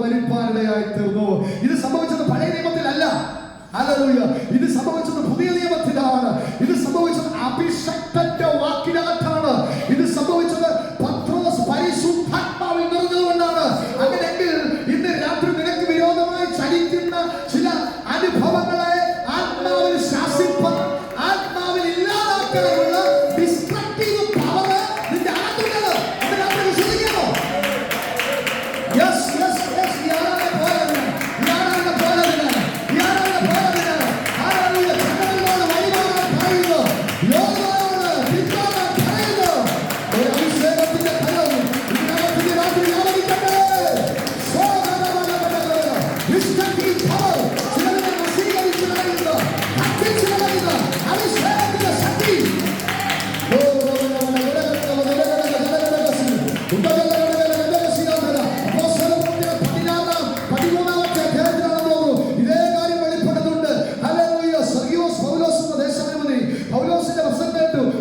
മരിപ്പാനിടയായി തീർന്നു. ഇത് സംഭവിച്ചത് പഴയ നിയമത്തിലല്ല. ഇത് സംഭവിച്ചത് പുതിയ നിയമത്തിലാണ്. ഇത് സംഭവിച്ചത് അഭിഷക്തന്റെ വാക്കിനകത്താണ്. ഇത് സംഭവിച്ചത് പത്രോസ് പരിശുദ്ധാത്മാവിൽ നിറഞ്ഞതുകൊണ്ടാണ്. അങ്ങനെയെങ്കിൽ ഇന്ന് രാത്രി നിനക്ക് വിരോധമായി ചലിക്കുന്ന ചില അനുഭവങ്ങളെ ആത്മാവിൽ ശാസിപ്പാൻ, ആത്മാവിൽ ഇല്ലാതാക്കാനുള്ള ഡിസ്ട്രക്റ്റീവ് പവർ നിന്റെ അകത്തുള്ളത്. ഇന്ന് രാത്രി വിശ്വസിക്കണോ? Yes yes yes. ഇയാളെ പോയതിന്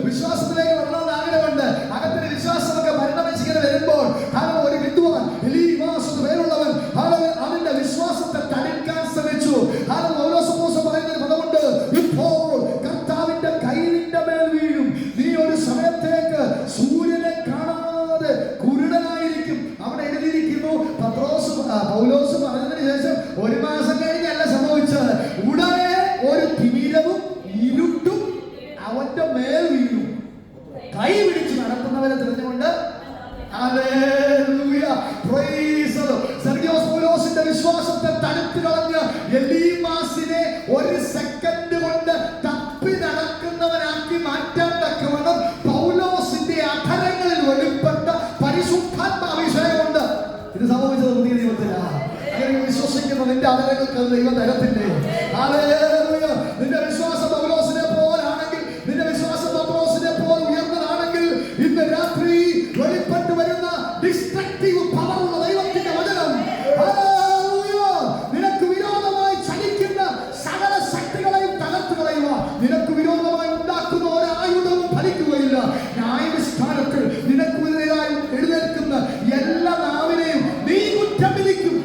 വിശ്വാസത്തിലേക്ക് വരണമെന്ന് ആഗ്രഹമുണ്ട്. അകത്തിന് വിശ്വാസമൊക്കെ പരിണമിച്ചിങ്ങനെ വരുമ്പോൾ ഒരു വിദ്വാൻ പേരുള്ളവൻ അതിന്റെ വിശ്വാസത്തെ തടുക്കാൻ ശ്രമിച്ചു. പറയുന്ന ഒരു പദമുണ്ട്, ഇപ്പോൾ കർത്താവിന്റെ കൈ നിന്റെ മേൽ വീഴും, നീ ഒരു സമയത്തേക്ക് സൂര്യനെ കാണാതെ കുരുടനായിരിക്കും. അവിടെ എഴുതിയിരിക്കുന്നു. പൗലോസ് പറഞ്ഞതിന് ശേഷം ഒരു മാസം കഴിഞ്ഞല്ല സംഭവിച്ചത്. ഉടനെ ഒരു തിമിരവും ഇരുട്ടും അവന്റെ മേൽ വീഴും. കൈ പിടിച്ച് നടത്തുന്നവരെ തിരിഞ്ഞുകൊണ്ട് പൗലോസിന്റെ വിശ്വാസത്തെ തടുത്തു കളഞ്ഞ് എലീമാസിനെ ഒരു സെക്കൻഡ് കൊണ്ട് തപ്പി നടക്കുന്നവനാക്കി മാറ്റാൻ തക്കവണ്ണം പൗലോസിന്റെ അധരങ്ങളിൽ വെളിപ്പെട്ട പരിശുദ്ധാത്മാഭിഷേകമുണ്ട്. ഇത് സംഭവിച്ചത് പുതിയ നിയമത്തിലാണ്. അങ്ങനെ വിശ്വസിക്കുന്ന നിന്റെ അധരങ്ങൾക്ക് ദൈവം തരത്തില്ലേ? നിന്റെ വിശ്വാസം പൗലോസിനെ പോലാണെങ്കിൽ, നിന്റെ വിശ്വാസം പൗലോസിനെ പോലെ ഉയർന്നതാണെങ്കിൽ, ഇന്ന് രാത്രി വെളിപ്പെട്ടു വരുന്ന ഡിസ്ട്രക്റ്റീവ് പവറുള്ള ദൈവത്തിന്റെ വചനം നിനക്ക് വിരോധമായി ചലിക്കുന്ന സകല ശക്തികളെയും തകർത്തു കളയുക. നിനക്ക് വിരോധമായി ഉണ്ടാക്കുന്ന ഒരായുധവും ഫലിക്കുകയില്ല. ന്യായവിസ്താരത്തിൽ നിനക്കെതിരായി എഴുന്നേൽക്കുന്ന എല്ലാ നാവിനെയും നീ കുറ്റം വിധിക്കും.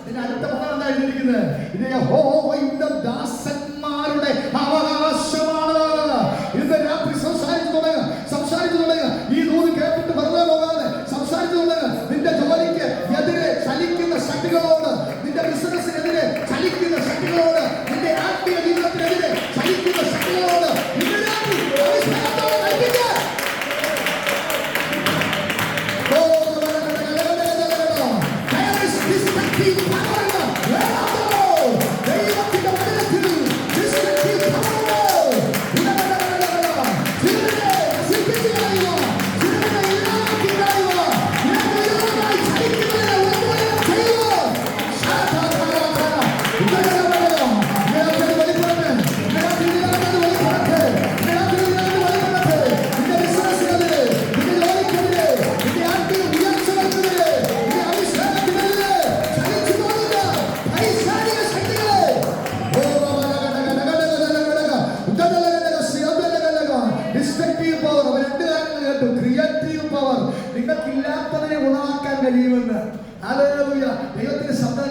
ഇതിന് അടുത്ത പദം എന്താ എഴുതിയിരിക്കുന്നത്? ഇത് യഹോവയുടെ ദാസന്മാരുടെ അവകാശമാണ്. ഇന്ന് രാത്രി സംസാരിച്ചു തുടങ്ങുക. ഈ ദൂത് കേട്ടിട്ട് വെറുതെ പോകാതെ സംസാരിച്ചു തുടങ്ങുക. നിന്റെ ജോലിക്ക് എതിരെ ചലിക്കുന്ന ശക്തികളോട്, നിന്റെ ബിസിനസ്സിനെതിരെ ചലിക്കുന്ന ശക്തികളോട്, നിന്റെ ആത്മീയ ജീവിതത്തിനെതിരെ ചലിക്കുന്ന ശക്തികളോട് ഇന്ന് രാത്രി there is destructive power.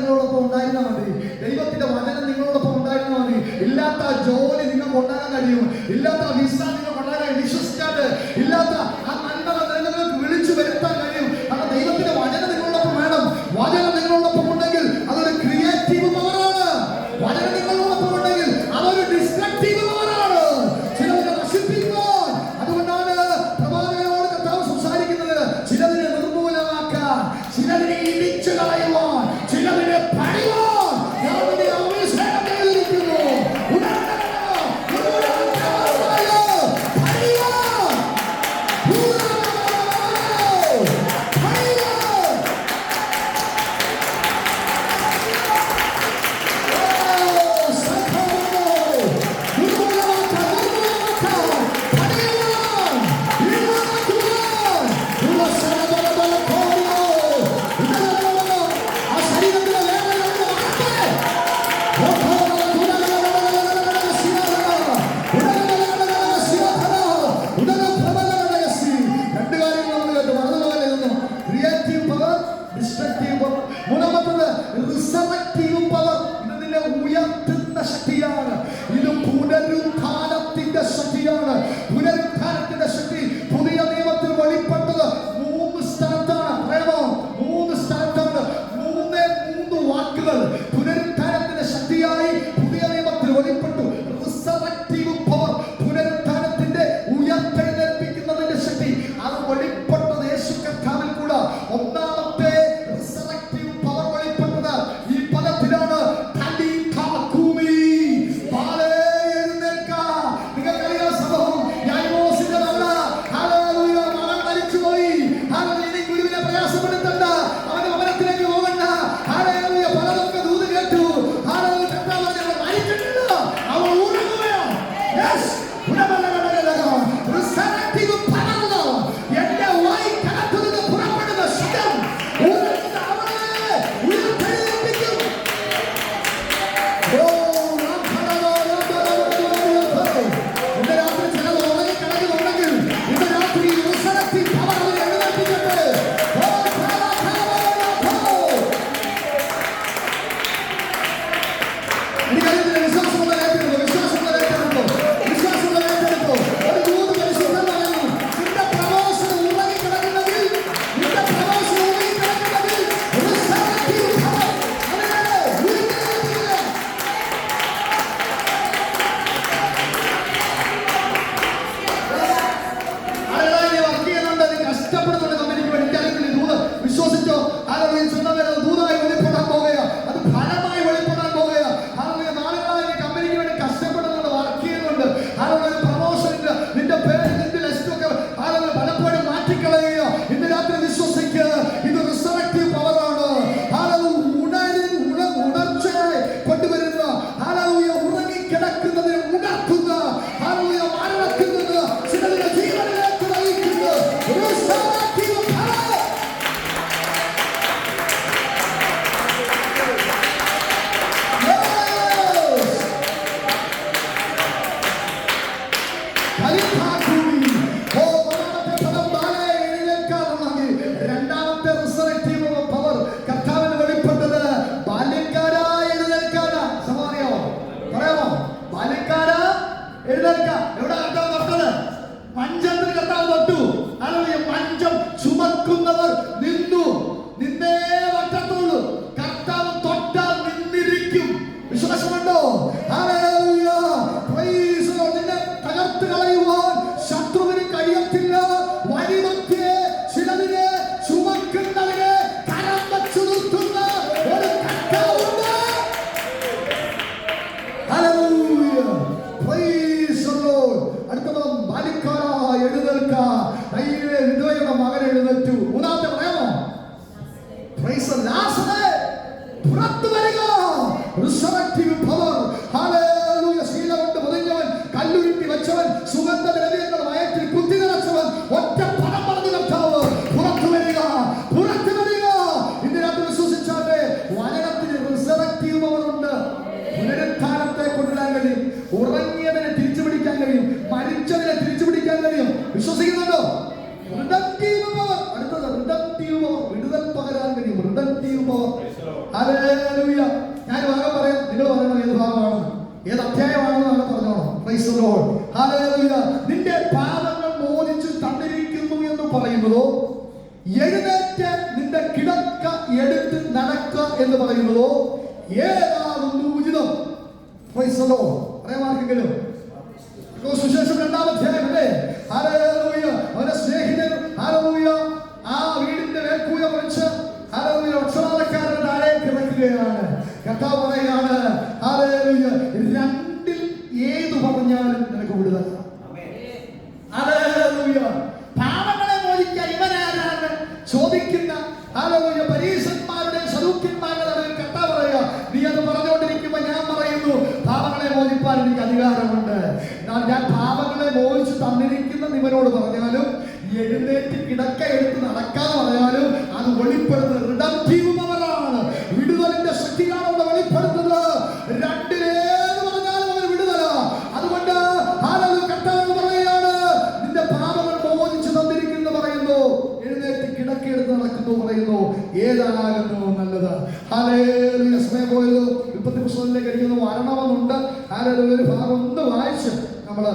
നിങ്ങളോടൊപ്പം ഉണ്ടായിരുന്നാൽ മതി. ദൈവത്തിന്റെ വചനം നിങ്ങളോടൊപ്പം ഉണ്ടായിരുന്നാൽ മതി. ഇല്ലാത്ത ജോലി നിങ്ങൾക്ക് ഉണ്ടാകാൻ കഴിയും, ഇല്ലാത്ത വിസ നിങ്ങൾക്ക് ഉണ്ടാകാൻ വിശ്വസിക്കാതെ, ഇല്ലാത്ത ആ നന്മകൾ നിങ്ങൾക്ക് വിളിച്ചു വരുത്താൻ കഴിയും. കാരണം ദൈവത്തിന്റെ വചനം നിങ്ങളോടൊപ്പം വേണം. വചനം നിങ്ങളോടൊപ്പം ഉണ്ടെങ്കിൽ അതൊരു ക്രിയേറ്റീവ് പവറാണ്. വചനം നിങ്ങളോടൊപ്പം ഉണ്ടെങ്കിൽ അതൊരു ഡിസ്ട്രക്റ്റീവ് പവറാണ്. ചിലതിനെ നശിപ്പിക്കാൻ. അതുകൊണ്ടാണ് പ്രവാചകനോട് കർത്താവ് സംസാരിക്കുന്നത്. ചിലതിനെ നിർമൂലമാക്കാൻ, ചിലതിനെ ഇടിച്ചു കളയുവാൻ, ചിലതിനെ പണിയുവാൻ ഞാൻ നിന്നെ അഭിഷേകം ചെയ്തിരിക്കുന്നു. ഉയർത്തുന്ന ശക്തിയാണ്. ഇത് പുനരുത്ഥാനത്തിന്റെ ശക്തിയാണ്. പുനരുത്ഥാനത്തിന്റെ ശക്തി പുതിയ നിയമത്തിൽ വെളിപ്പെട്ടത് 3 സ്ഥലത്താണ്. അറിയാമോ? 3 സ്ഥലത്താണ്. 3 വാക്കുകൾ പുനരുത്ഥാനത്തിന്റെ ശക്തിയായി പുതിയ നിയമത്തിൽ വെളിപ്പെട്ടു. റിസറക്റ്റീവ് പവർ, പുനരുത്ഥാനത്തിന്റെ ഉയർത്തെഴുന്നേൽപ്പിക്കുന്നതിന്റെ ശക്തി, അത് വെളിപ്പെട്ടത് യേശു കർത്താവിൽ കൂടെ. ഒന്നാമത്തെ റിസറക്റ്റീവ് പവർ വെളിപ്പെട്ടത് ഈ പദത്തിലാണ്. നിങ്ങൾക്കറിയാം സംഭവം. യായിറോസിന്റെ മകൻ മരിച്ചുപോയി. ഗുരുവിനെ പ്രയാസപ്പെടുത്തണ്ട, അവന്റെ ഭവനത്തിലേക്ക് പോകണ്ട. പലതൊക്കെ ദൂത് കേട്ടു. മരിച്ചിട്ടില്ല, അവൻ ഉറങ്ങുകയാണ്. എന്റെ വായിക്കകത്തു നിന്ന് പുറപ്പെടുന്ന ശബ്ദം അവനെ ഉയർത്തെഴുന്നേൽപ്പിക്കും. ഇന്ന് രാത്രി ചിലത് ഉറങ്ങി കിടക്കുന്നുണ്ടെങ്കിൽ ഇന്ന് രാത്രി റിസറക്റ്റീവ് പവർ അവനെ എഴുന്നേൽപ്പിക്കട്ടെ. എനിക്കറിയത്തില്ല, വിശ്വാസമുള്ള ഏറ്റെടുത്തോ, വിശ്വാസമുള്ള ഏറ്റെടുത്തോ, വിശ്വാസമുള്ള ഏറ്റെടുത്തോ. ഒരു ദൂത് പരിശുദ്ധൻ പറയുന്നു, നിന്റെ പ്രവാസം ഉറങ്ങിക്കിടക്കുന്നെങ്കിൽ, നിന്റെ പ്രവാസം ഉറങ്ങിക്കിടക്കുന്നെങ്കിൽ റിസറക്റ്റീവ് പവർ അവനെ ഉയർത്തെഴുന്നേൽപ്പിക്കുക. കഷ്ടപ്പെടുന്നുണ്ട് കമ്പനിക്ക് വേണ്ടി. എനിക്കറിയത്തില്ല, ദൂത് വിശ്വസിച്ചോ? ആരോഗ്യം ചെന്നവരെ ദൂതായി വെളിപ്പെടാൻ പോകുക, അത് ഫലമായി വെളിപ്പെടാൻ പോകുക. ആരോഗ്യം നാളുകളായി കമ്പനിക്ക് വേണ്ടി കഷ്ടപ്പെടുന്നുണ്ട്, വർക്ക് ചെയ്യുന്നുണ്ട്. ആരോഗ്യം പ്രമോഷനില്ല, നിന്റെ പേര്, നിന്റെ ലിസ്റ്റൊക്കെ ആരോഗ്യം പലപ്പോഴും മാറ്റിക്കളയുക. ഇന്ന് രാത്രി വിശ്വസിക്കുക, ഇത് റിസറക്റ്റീവ് പവറാണ്. ഉണർച്ചയായി കൊണ്ടുവരുന്ന, ഉറങ്ങിക്കിടക്കുന്നതിനെ ഉണർത്തുന്ന, മരണത്തിൽ നിന്ന് ചിലതിനെ ജീവനിലേക്ക് നയിക്കുന്ന റിസറക്റ്റീവ് പവർ. രണ്ടാമത്തെ റിസറക്റ്റീവ് പവർ കർത്താവിന് വെളിപ്പെട്ടത് ബാല്യക്കാരാ എഴുന്നേൽക്കാനാ. സമാറിയോ? പറയാമോ? ബാല്യക്കാരാ എഴുന്നേൽക്കാം. എവിടെ കർത്താവ് തൊട്ടത്? മഞ്ചത്തിന് കർത്താവ് തൊട്ടു. അല്ലെങ്കിൽ മഞ്ചം ചുമക്കുന്നവർ നിന്നു. നിന്നേ പറ്റത്തുള്ളൂ. കർത്താവ് തൊട്ടാൽ നിന്നിരിക്കും. വിശ്വാസമുണ്ടോ? നിന്നെ തകർത്ത് കളയുവാൻ ശത്രുവിന് കഴിയത്തില്ല. വഴിമധ്യേ ചിലതിനെ ചുമക്കുന്നതിനെ കരം വച്ചു നിർത്തുന്ന ഒരു കർത്താവുണ്ട്. അടുത്ത പദം ബാലിക്കാരാ എഴുന്നേൽക്ക. വിധവയുടെ മകൻ എഴുന്നേറ്റു. മൂന്നാമത്തെ പറയാമോ? പുറത്തു വരിക. റിസറക്റ്റീവ് പവർ. ശീലം കൊണ്ട് പൊതിഞ്ഞവൻ, കല്ലുരുട്ടി വെച്ചവൻ, സുഗന്ധദ്രവ്യങ്ങൾ വയറ്റിൽ കുത്തി നിറച്ചവൻ, ഒറ്റ പദം പറഞ്ഞു കർത്താവ്, പുറത്തു വരിക, പുറത്തു വരിക. ഇന്ന് രാത്രി വിശ്വസിച്ചാട്ടെ, വചനത്തിന് റിസറക്റ്റീവ് പവർ ഉണ്ട്. പുനരുത്ഥാനത്തെ കൊണ്ടുവരാൻ കഴിയും, ഉറങ്ങിയതിനെ തിരിച്ചു പിടിക്കാൻ കഴിയും, മരിച്ചതിനെ തിരിച്ചു പിടിക്കാൻ കഴിയും. വിശ്വസിക്കുന്നുണ്ടോ? അടുത്തത് റിഡംപ്റ്റീവ് പവർ, വിടുതൽ പകരാൻ കഴിയും. റിഡംപ്റ്റീവ് പവർ. ഹല്ലേലൂയ. ഞാൻ ഭാഗം പറയാം, നിങ്ങൾ പറയണം ഏത് ഭാഗമാണ്, ഏത് അധ്യായമാണെന്ന് നമ്മൾ പറഞ്ഞോളാം. Price the Lord. ഹല്ലേലൂയ. നിന്റെ പാപങ്ങൾ മോചിച്ച് തന്നിരിക്കുന്നു എന്ന് പറയുന്നതോ, എഴുന്നേറ്റ് നിന്റെ കിടക്ക എടുത്ത് നടക്കുക എന്ന് പറയുന്നതോ ഏതാകുന്നു ഉചിതം? Praise the Lord. പറയാമാർക്കെങ്കിലും സുശേഷം 2-ാം അധ്യായം അല്ലേ? ഹല്ലേലൂയ. അവന്റെ സ്നേഹിതൻ ഹല്ലേലൂയ ആ വീടിന്റെ മേൽക്കൂര പൊളിച്ച് ഹല്ലേലൂയ ഒറ്റവാദക്കാരൻ താഴെ കിടക്കുകയാണ്. കർത്താവ് പറയാണ് ഹല്ലേലൂയ, രണ്ടിൽ ഏത് പറഞ്ഞാലും നിനക്ക് വിടുതല. ഹല്ലേലൂയ. പാപങ്ങളെ മോചിക്കാൻ ഇവനാരാണ് ചോദിക്കുന്ന ഹല്ലേലൂയ പരീശന്മാരുടെ സദൂക്യന്മാരുടെ നടുവിൽ കർത്താവ് പറയുക, നീ അത് പറഞ്ഞുകൊണ്ടിരിക്കുമ്പോ ഞാൻ പറയുന്നു, പാപങ്ങളെ മോചിപ്പാൻ എനിക്ക് അധികാരമുണ്ട്. ഞാൻ പാപങ്ങളെ മോചിച്ച് തന്നിരിക്കുന്ന നിവനോട് പറഞ്ഞാലും, എഴുന്നേറ്റ് കിടക്ക എടുത്ത് നടക്കാതെ പറഞ്ഞാലും അത് വെളിപ്പെടുത്തുന്നത് റിഡംറ്റീവ് പവറാണ്. വിടുതലിന്റെ ശക്തിയാണ് അവിടെ വെളിപ്പെടുത്തുന്നത്. രണ്ടിലേത് പറഞ്ഞാലും അവർ വിടുതല. അതുകൊണ്ട് കർത്താവ് പറയുകയാണ്, നിന്റെ പാപങ്ങൾ മോചിച്ച് തന്നിരിക്കുന്നു പറയുന്നു, എഴുന്നേറ്റ് കിടക്ക എടുത്ത് നടക്കുന്നു പറയുന്നു, ഏതാകുന്നു നല്ലത്? ഹല്ലേലൂയ. സമയം പോയത് ഉൽപ്പത്തി പുസ്തകത്തിലേക്ക് എനിക്ക് വരണമെന്നുണ്ട്. ഹല്ലേലൂയ. ഒരു ഭാഗം ഒന്ന് വായിച്ച് നമ്മൾ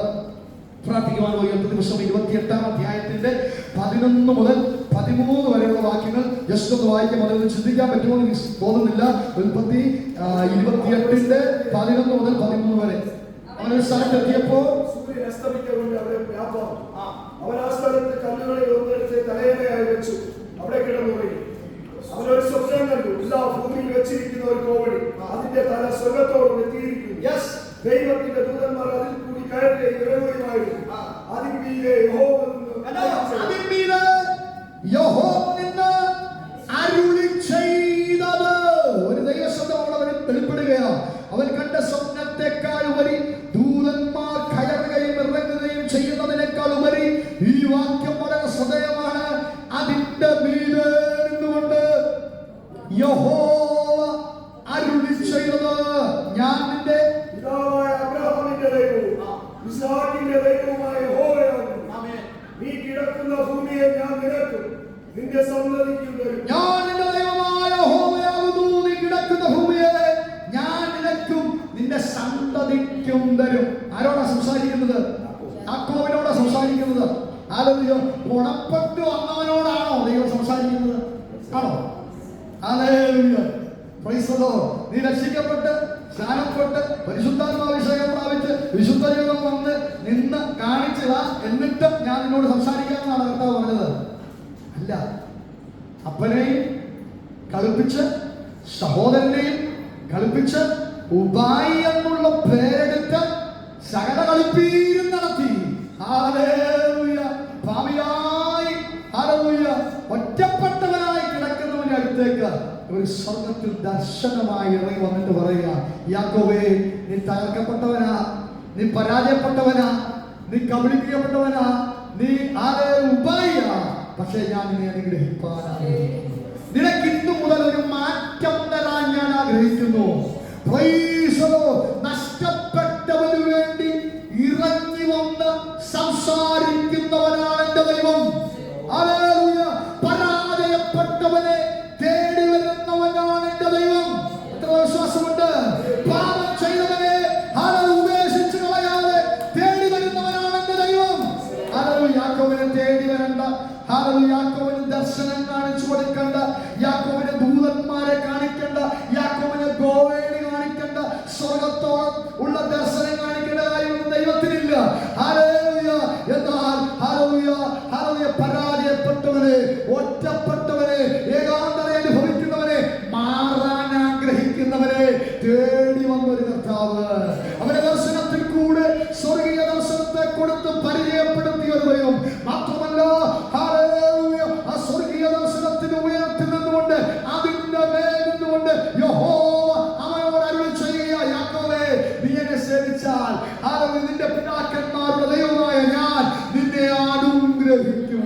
പ്രാർത്ഥിക്കുവാൻ പോയി. ഉൽപ്പത്തി പുസ്തകം 28-ാം അധ്യായത്തിന്റെ 11 മുതൽ 13 വരെയുള്ള വാക്യങ്ങൾ ജസ്റ്റ് ഒന്ന് വായിക്കാം. അതൊന്ന് ചിന്തിക്കാൻ പറ്റുമോ എന്ന് എനിക്ക് തോന്നുന്നില്ല. ഉൽപ്പത്തി 28-ന്റെ 11 മുതൽ 13 വരെ. അവനൊരു സ്ഥലത്തെത്തിയപ്പോൾ അവൻ ആ സ്ഥലത്ത് കല്ലുകളിൽ ഒന്നെടുത്ത് തലയണയായി വെച്ചു അവിടെ കിടന്നുപോയി. അവനൊരു സ്വപ്നം കണ്ടു. എല്ലാ ഭൂമിയിൽ വെച്ചിരിക്കുന്ന ഒരു കോവണി, അതിന്റെ തല സ്വർഗത്തോട് എത്തിയിരിക്കുന്നു. ദൈവത്തിന്റെ ദൂതന്മാർ അതിൽ കൂടി കയറുകയും ഇറങ്ങുകയുമായിരുന്നു. അതിന്മീതെ യഹോവ നിന്ന് അരുളി ചെയ്തത് ഒരു ദൈവശബ്ദമാണ് അവന് വെളിപ്പെടുകയാണ്. അവൻ കണ്ട സ്വപ്നത്തെക്കാൾ ഉപരി, ദൂതന്മാർ കയറുകയും ഇറങ്ങുകയും ചെയ്യുന്നതിനേക്കാൾ ഉപരി ഈ വാക്യം വളരെ ശ്രദ്ധേയമാണ്. അതിന്റെ മീതെ നിന്നുകൊണ്ട് യഹോവ അരുളി ചെയ്തത്, ഞാൻ നിന്റെ പിതാവായ അബ്രഹാമിന്റെ ദൈവവും ഇസ്ഹാക്കിന്റെ ദൈവവുമായ യഹോവയാകുന്നു. നീ കിടക്കുന്ന ഭൂമിയെ ഞാൻ നിനക്കും നിന്റെ സന്തതിക്കും തരും. ഞാൻ നിന്റെ ദൈവമായ യഹോവയാകുന്നു. നീ കിടക്കുന്ന ഭൂമിയെ ഞാൻ നിനക്കും നിന്റെ സന്തതിക്കും തരും. ആരോടാ സംസാരിക്കുന്നത്? യാക്കോബിനോടാ സംസാരിക്കുന്നത്. ഹല്ലേലൂയ. ഗുണപ്പെട്ടു വന്നവനോടാണോ ദൈവം സംസാരിക്കുന്നത്? ആണോ? ഹല്ലേലൂയ. Praise the Lord. നീ രക്ഷിക്കപ്പെട്ട് സ്നാനപ്പെട്ട് പരിശുദ്ധാത്മാഭിഷേകം പ്രാപിച്ച് വിശുദ്ധ ജീവിതം വന്ന് നിന്ന് കാണിച്ചതാ, എന്നിട്ടും ഞാൻ നിന്നോട് സംസാരിക്കാമെന്നാണ് കർത്താവ് പറഞ്ഞത്. അല്ല, അപ്പനെയും കളിപ്പിച്ച് സഹോദരനെയും കളിപ്പിച്ച് ഉബായി എന്നുള്ള പേരെടുത്ത് സകല കളിപ്പീരും നടത്തി. ഹല്ലേലൂയ. പാപിയായി ഹല്ലേലൂയ ഒറ്റപ്പെട്ടവനായി കിടക്കുന്നവന്റെ അടുത്തേക്ക് ഒരു സ്വർഗത്തിൽ ദർശനമായി ഇറങ്ങി വന്നിട്ട് പറയുക, യാക്കോബേ, നീ തകർക്കപ്പെട്ടവനാ, നീ പരാജയപ്പെട്ടവനാ, നീ കബളിപ്പിക്കപ്പെട്ടവനാ, നീ ഉപായിയാ, പക്ഷേ ഞാൻ നിന്നെ അനുഗ്രഹിപ്പാനാണ്. നിനക്ക് ഇന്നു മുതൽ ഒരു മാറ്റം തരാൻ ഞാൻ ആഗ്രഹിക്കുന്നു. നഷ്ടപ്പെട്ടവന് വേണ്ടി ഇറങ്ങി വന്ന് സംസാരിക്കുന്നവനാണ് എന്റെ ദൈവം. ഹല്ലേലൂയ. പരാജയപ്പെട്ടവനെ തേടി വരുന്നവനാണ് എന്റെ ദൈവം. എത്ര വിശ്വാസമുണ്ട്? പാപം ചെയ്തവനെ ഉപേക്ഷിച്ച് കളയാതെ തേടി വരുന്നവനാണ് എന്റെ ദൈവം. ഹല്ലേലൂയ. യാക്കോബിനെ തേടി വരണ്ട. ഹല്ലേലൂയ. യാക്കോബിന് ദർശനം കാണിച്ചു കൊടുക്കണ്ട. യാക്കോബിന് ദൂതന്മാരെ കാണിക്കണ്ട. യാക്കോബിന് ഗോവേണി കാണിക്കണ്ട. സ്വർഗത്തോളം ഉള്ള ദർശനം കാണിക്കേണ്ട കാര്യമൊന്നും ദൈവത്തിനില്ല. ഹല്ലേലൂയ. എന്നാൽ ഹല്ലേലൂയ ഹല്ലേലൂയ പരാജയപ്പെട്ടവനെ, ഒറ്റപ്പെട്ടവനെ, ഏകാന്തത അനുഭവിക്കുന്നവനെ, മാറാൻ ആഗ്രഹിക്കുന്നവനെ തേടി വന്നൊരു കർത്താവ്. അവന്റെ ദർശനത്തിൽ കൂടെ സ്വർഗീയ ദർശനത്തെ കൊടുത്ത് പരിചയപ്പെടുത്തിയ ഒരു ദൈവം. മാത്രമല്ല ഹല്ലേലൂയ ആ സ്വർഗീയ ദർശനത്തിന് ഉയരത്തിൽ നിന്നുകൊണ്ട് അതിന്റെ മേൽ നിന്നുകൊണ്ട് യഹോവ അവനോട് അരുളി ചെയ്യുക, യാക്കോബേ, നീ എന്നെ സേവിച്ചാൽ ഹല്ലേലൂയ നിന്റെ പിതാക്കന്മാരുടെ ദൈവമായ ഞാൻ നിന്നെ അനുഗ്രഹിക്കും.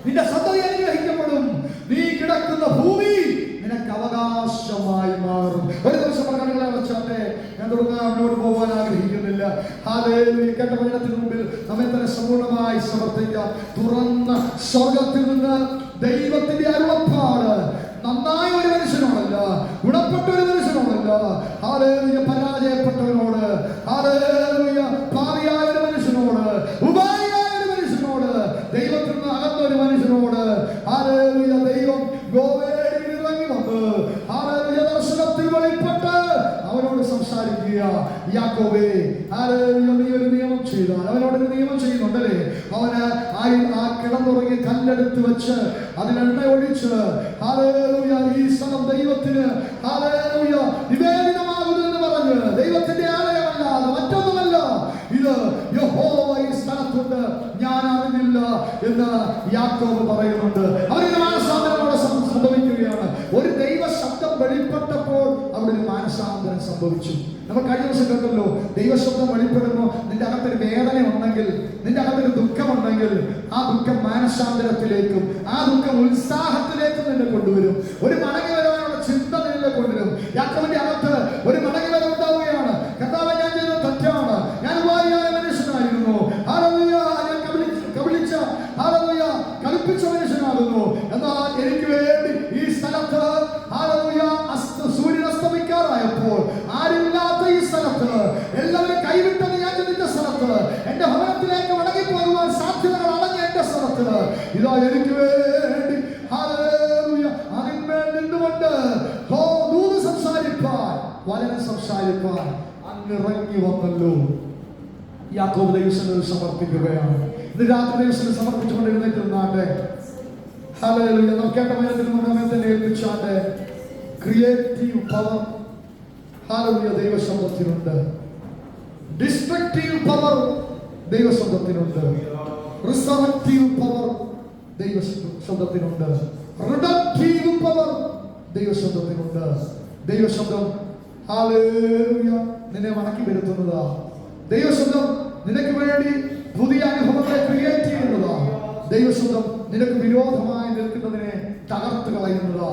നിന്റെ സന്തതി അനുഗ്രഹിക്കപ്പെടും. നീ കിടക്കുന്ന ഭൂമി നിനക്ക് അവകാശമായി മാറും. ഒരു ദിവസം കണ്ണുകളെ വെച്ചാട്ടെ, ഞാൻ തുടങ്ങാൻ മുന്നോട്ട് പോകാൻ ആഗ്രഹിക്കുന്നില്ല. ഹല്ലേലൂയ. കേട്ട വചനത്തിന് മുമ്പിൽ നമ്മെ തന്നെ സമ്പൂർണ്ണമായി സമർപ്പിക്കാം. തുറന്ന സ്വർഗത്തിൽ നിന്ന് ദൈവത്തിന്റെ അരുളപ്പാട് നന്നായ ഒരു മനുഷ്യനോടല്ല, ഗുണപ്പെട്ട ഒരു മനുഷ്യനോടല്ല, ഹല്ലേലൂയ, പരാജയപ്പെട്ടവനോട്, ഹല്ലേലൂയ, പാപിയായ ഒരു മനുഷ്യനോട്, ഉപായിയായ ഒരു മനുഷ്യനോട്, ദൈവത്തിൽ നിന്ന് അകന്ന ഒരു മനുഷ്യനോട്, ഹല്ലേലൂയ, ദൈവം ഗോവേടിയിൽ ഇറങ്ങി വന്ന്, ഹല്ലേലൂയ, ദർശനത്തിൽ വെളിപ്പെട്ട് അവനോട് സംസാരിക്കുക. യാക്കോബേ, ഹല്ലേലൂയ, നീ ഒരു നിയമം ചെയ്താൽ, അവനോട് ഒരു നിയമം ചെയ്യുന്നുണ്ടല്ലേ, അവന് ആ കിടന്നുറങ്ങി കല്ലെടുത്ത് വെച്ച് അതിലെണ്ണ ഒഴിച്ച്, ഹല്ലേലൂയ, ഈ സ്ഥലം ദൈവത്തിന്, ഹല്ലേലൂയ, നിവേദിതമാകുന്നു എന്ന് പറഞ്ഞ്, ദൈവത്തിന്റെ ആലയമല്ലാതെ മറ്റൊന്നുമല്ല, ഇത് യഹോവ ഈ സ്ഥലത്തുണ്ട്, ഞാൻ അറിഞ്ഞില്ല എന്ന് യാക്കോബ് പറയുന്നുണ്ട്. അവരുടെ മാനസാന്തരം അവിടെ സംഭവിക്കുകയാണ്. ഒരു ദൈവ ശബ്ദം വെളിപ്പെട്ടപ്പോൾ അവിടെ ഒരു മാനസാന്തരം സംഭവിച്ചു. നമ്മൾ കഴിഞ്ഞ ദിവസം കണ്ടല്ലോ, ദൈവശബ്ദം വെളിപ്പെടുമ്പോൾ നിന്റെ അകത്തൊരു വേദന ഉണ്ടെങ്കിൽ, നിന്റെ അകത്തൊരു ദുഃഖമുണ്ടെങ്കിൽ, ആ ദുഃഖം മാനസാന്തരത്തിലേക്കും ആ ദുഃഖം ഉത്സാഹത്തിലേക്കും നിന്നെ കൊണ്ടുവരും. ഒരു മടങ്ങി വരാനുള്ള ചിന്ത നിന്നെ കൊണ്ടുവരും. യാക്കോബിന്റെ അകത്ത് ഒരു മടങ്ങി വരവ് ഉണ്ടാവുകയാണ്. കർത്താവേ, ഞാൻ ചെയ്തത് തെറ്റാണ്, ഞാൻ ഉപായിയായ മനുഷ്യനായിരുന്നു, ഹല്ലേലൂയ, ഞാൻ കളിപ്പിച്ച മനുഷ്യനാകുന്നു. എന്നാൽ എനിക്ക് വേണ്ടി ഈ സ്ഥലത്ത്, ഹല്ലേലൂയ, സൂര്യൻ അസ്തമിക്കാറായപ്പോൾ ആരുമില്ലാത്ത ഈ സ്ഥലത്ത്, എല്ലാവരും കൈവിട്ടത് ഞാൻ ജനിച്ച സ്ഥലത്ത്, എന്റെ ഭവനത്തിലേക്ക് മടങ്ങിപ്പോകുവാൻ സാധ്യതകൾ അടഞ്ഞ എന്റെ സ്ഥലത്ത്, ഇതാ എനിക്ക് വേണ്ടി, ഹല്ലേലൂയ, അതിന്മേൽ നിന്നുകൊണ്ട് ദൂത് സംസാരിപ്പാൻ, വചനം സംസാരിപ്പാൻ അങ്ങിറങ്ങി വന്നല്ലോ. യാക്കോബ് ദൈവത്തിന് സമർപ്പിക്കുകയാണ്. ഇന്ന് രാത്രി ദൈവത്തിന് സമർപ്പിച്ചുകൊണ്ട് എഴുന്നേറ്റ് നിന്നാട്ടെ. ഹല്ലേലൂയ, നോക്കേണ്ട മയത്തിൽ നമ്മെ തന്നെ ഏൽപ്പിച്ചാട്ടെ. ക്രിയേറ്റീവ് പവർ, ഹല്ലേലൂയ, ദൈവശബ്ദത്തിനുണ്ട്. ഡിസ്ട്രക്റ്റീവ് പവർ ദൈവശബ്ദത്തിനുണ്ട്. റിസറക്റ്റീവ് പവർ ദൈവശബ്ദത്തിനുണ്ട്. റിഡക്റ്റീവ് പവർ ദൈവശബ്ദത്തിനുണ്ട്. ദൈവശബ്ദം, ഹല്ലേലൂയ, നിന്നെ മടക്കി വരുത്തുന്നതാ. ദൈവശബ്ദം നിനക്ക് വേണ്ടി പുതിയ അനുഭവത്തെ ക്രിയേറ്റ് ചെയ്യുന്നതാ. ദൈവശബ്ദം നിനക്ക് വിരോധമായി നിൽക്കുന്നതിനെ തകർത്ത് കളയുന്നതാ.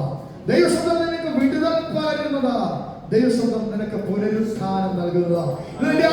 ദൈവശബ്ദം നിനക്ക് വിടുതൽ പകരുന്നതാ. ദൈവശബ്ദം നിനക്ക് പുനരുത്ഥാനം നൽകുന്നതാ. ഇതിന്റെ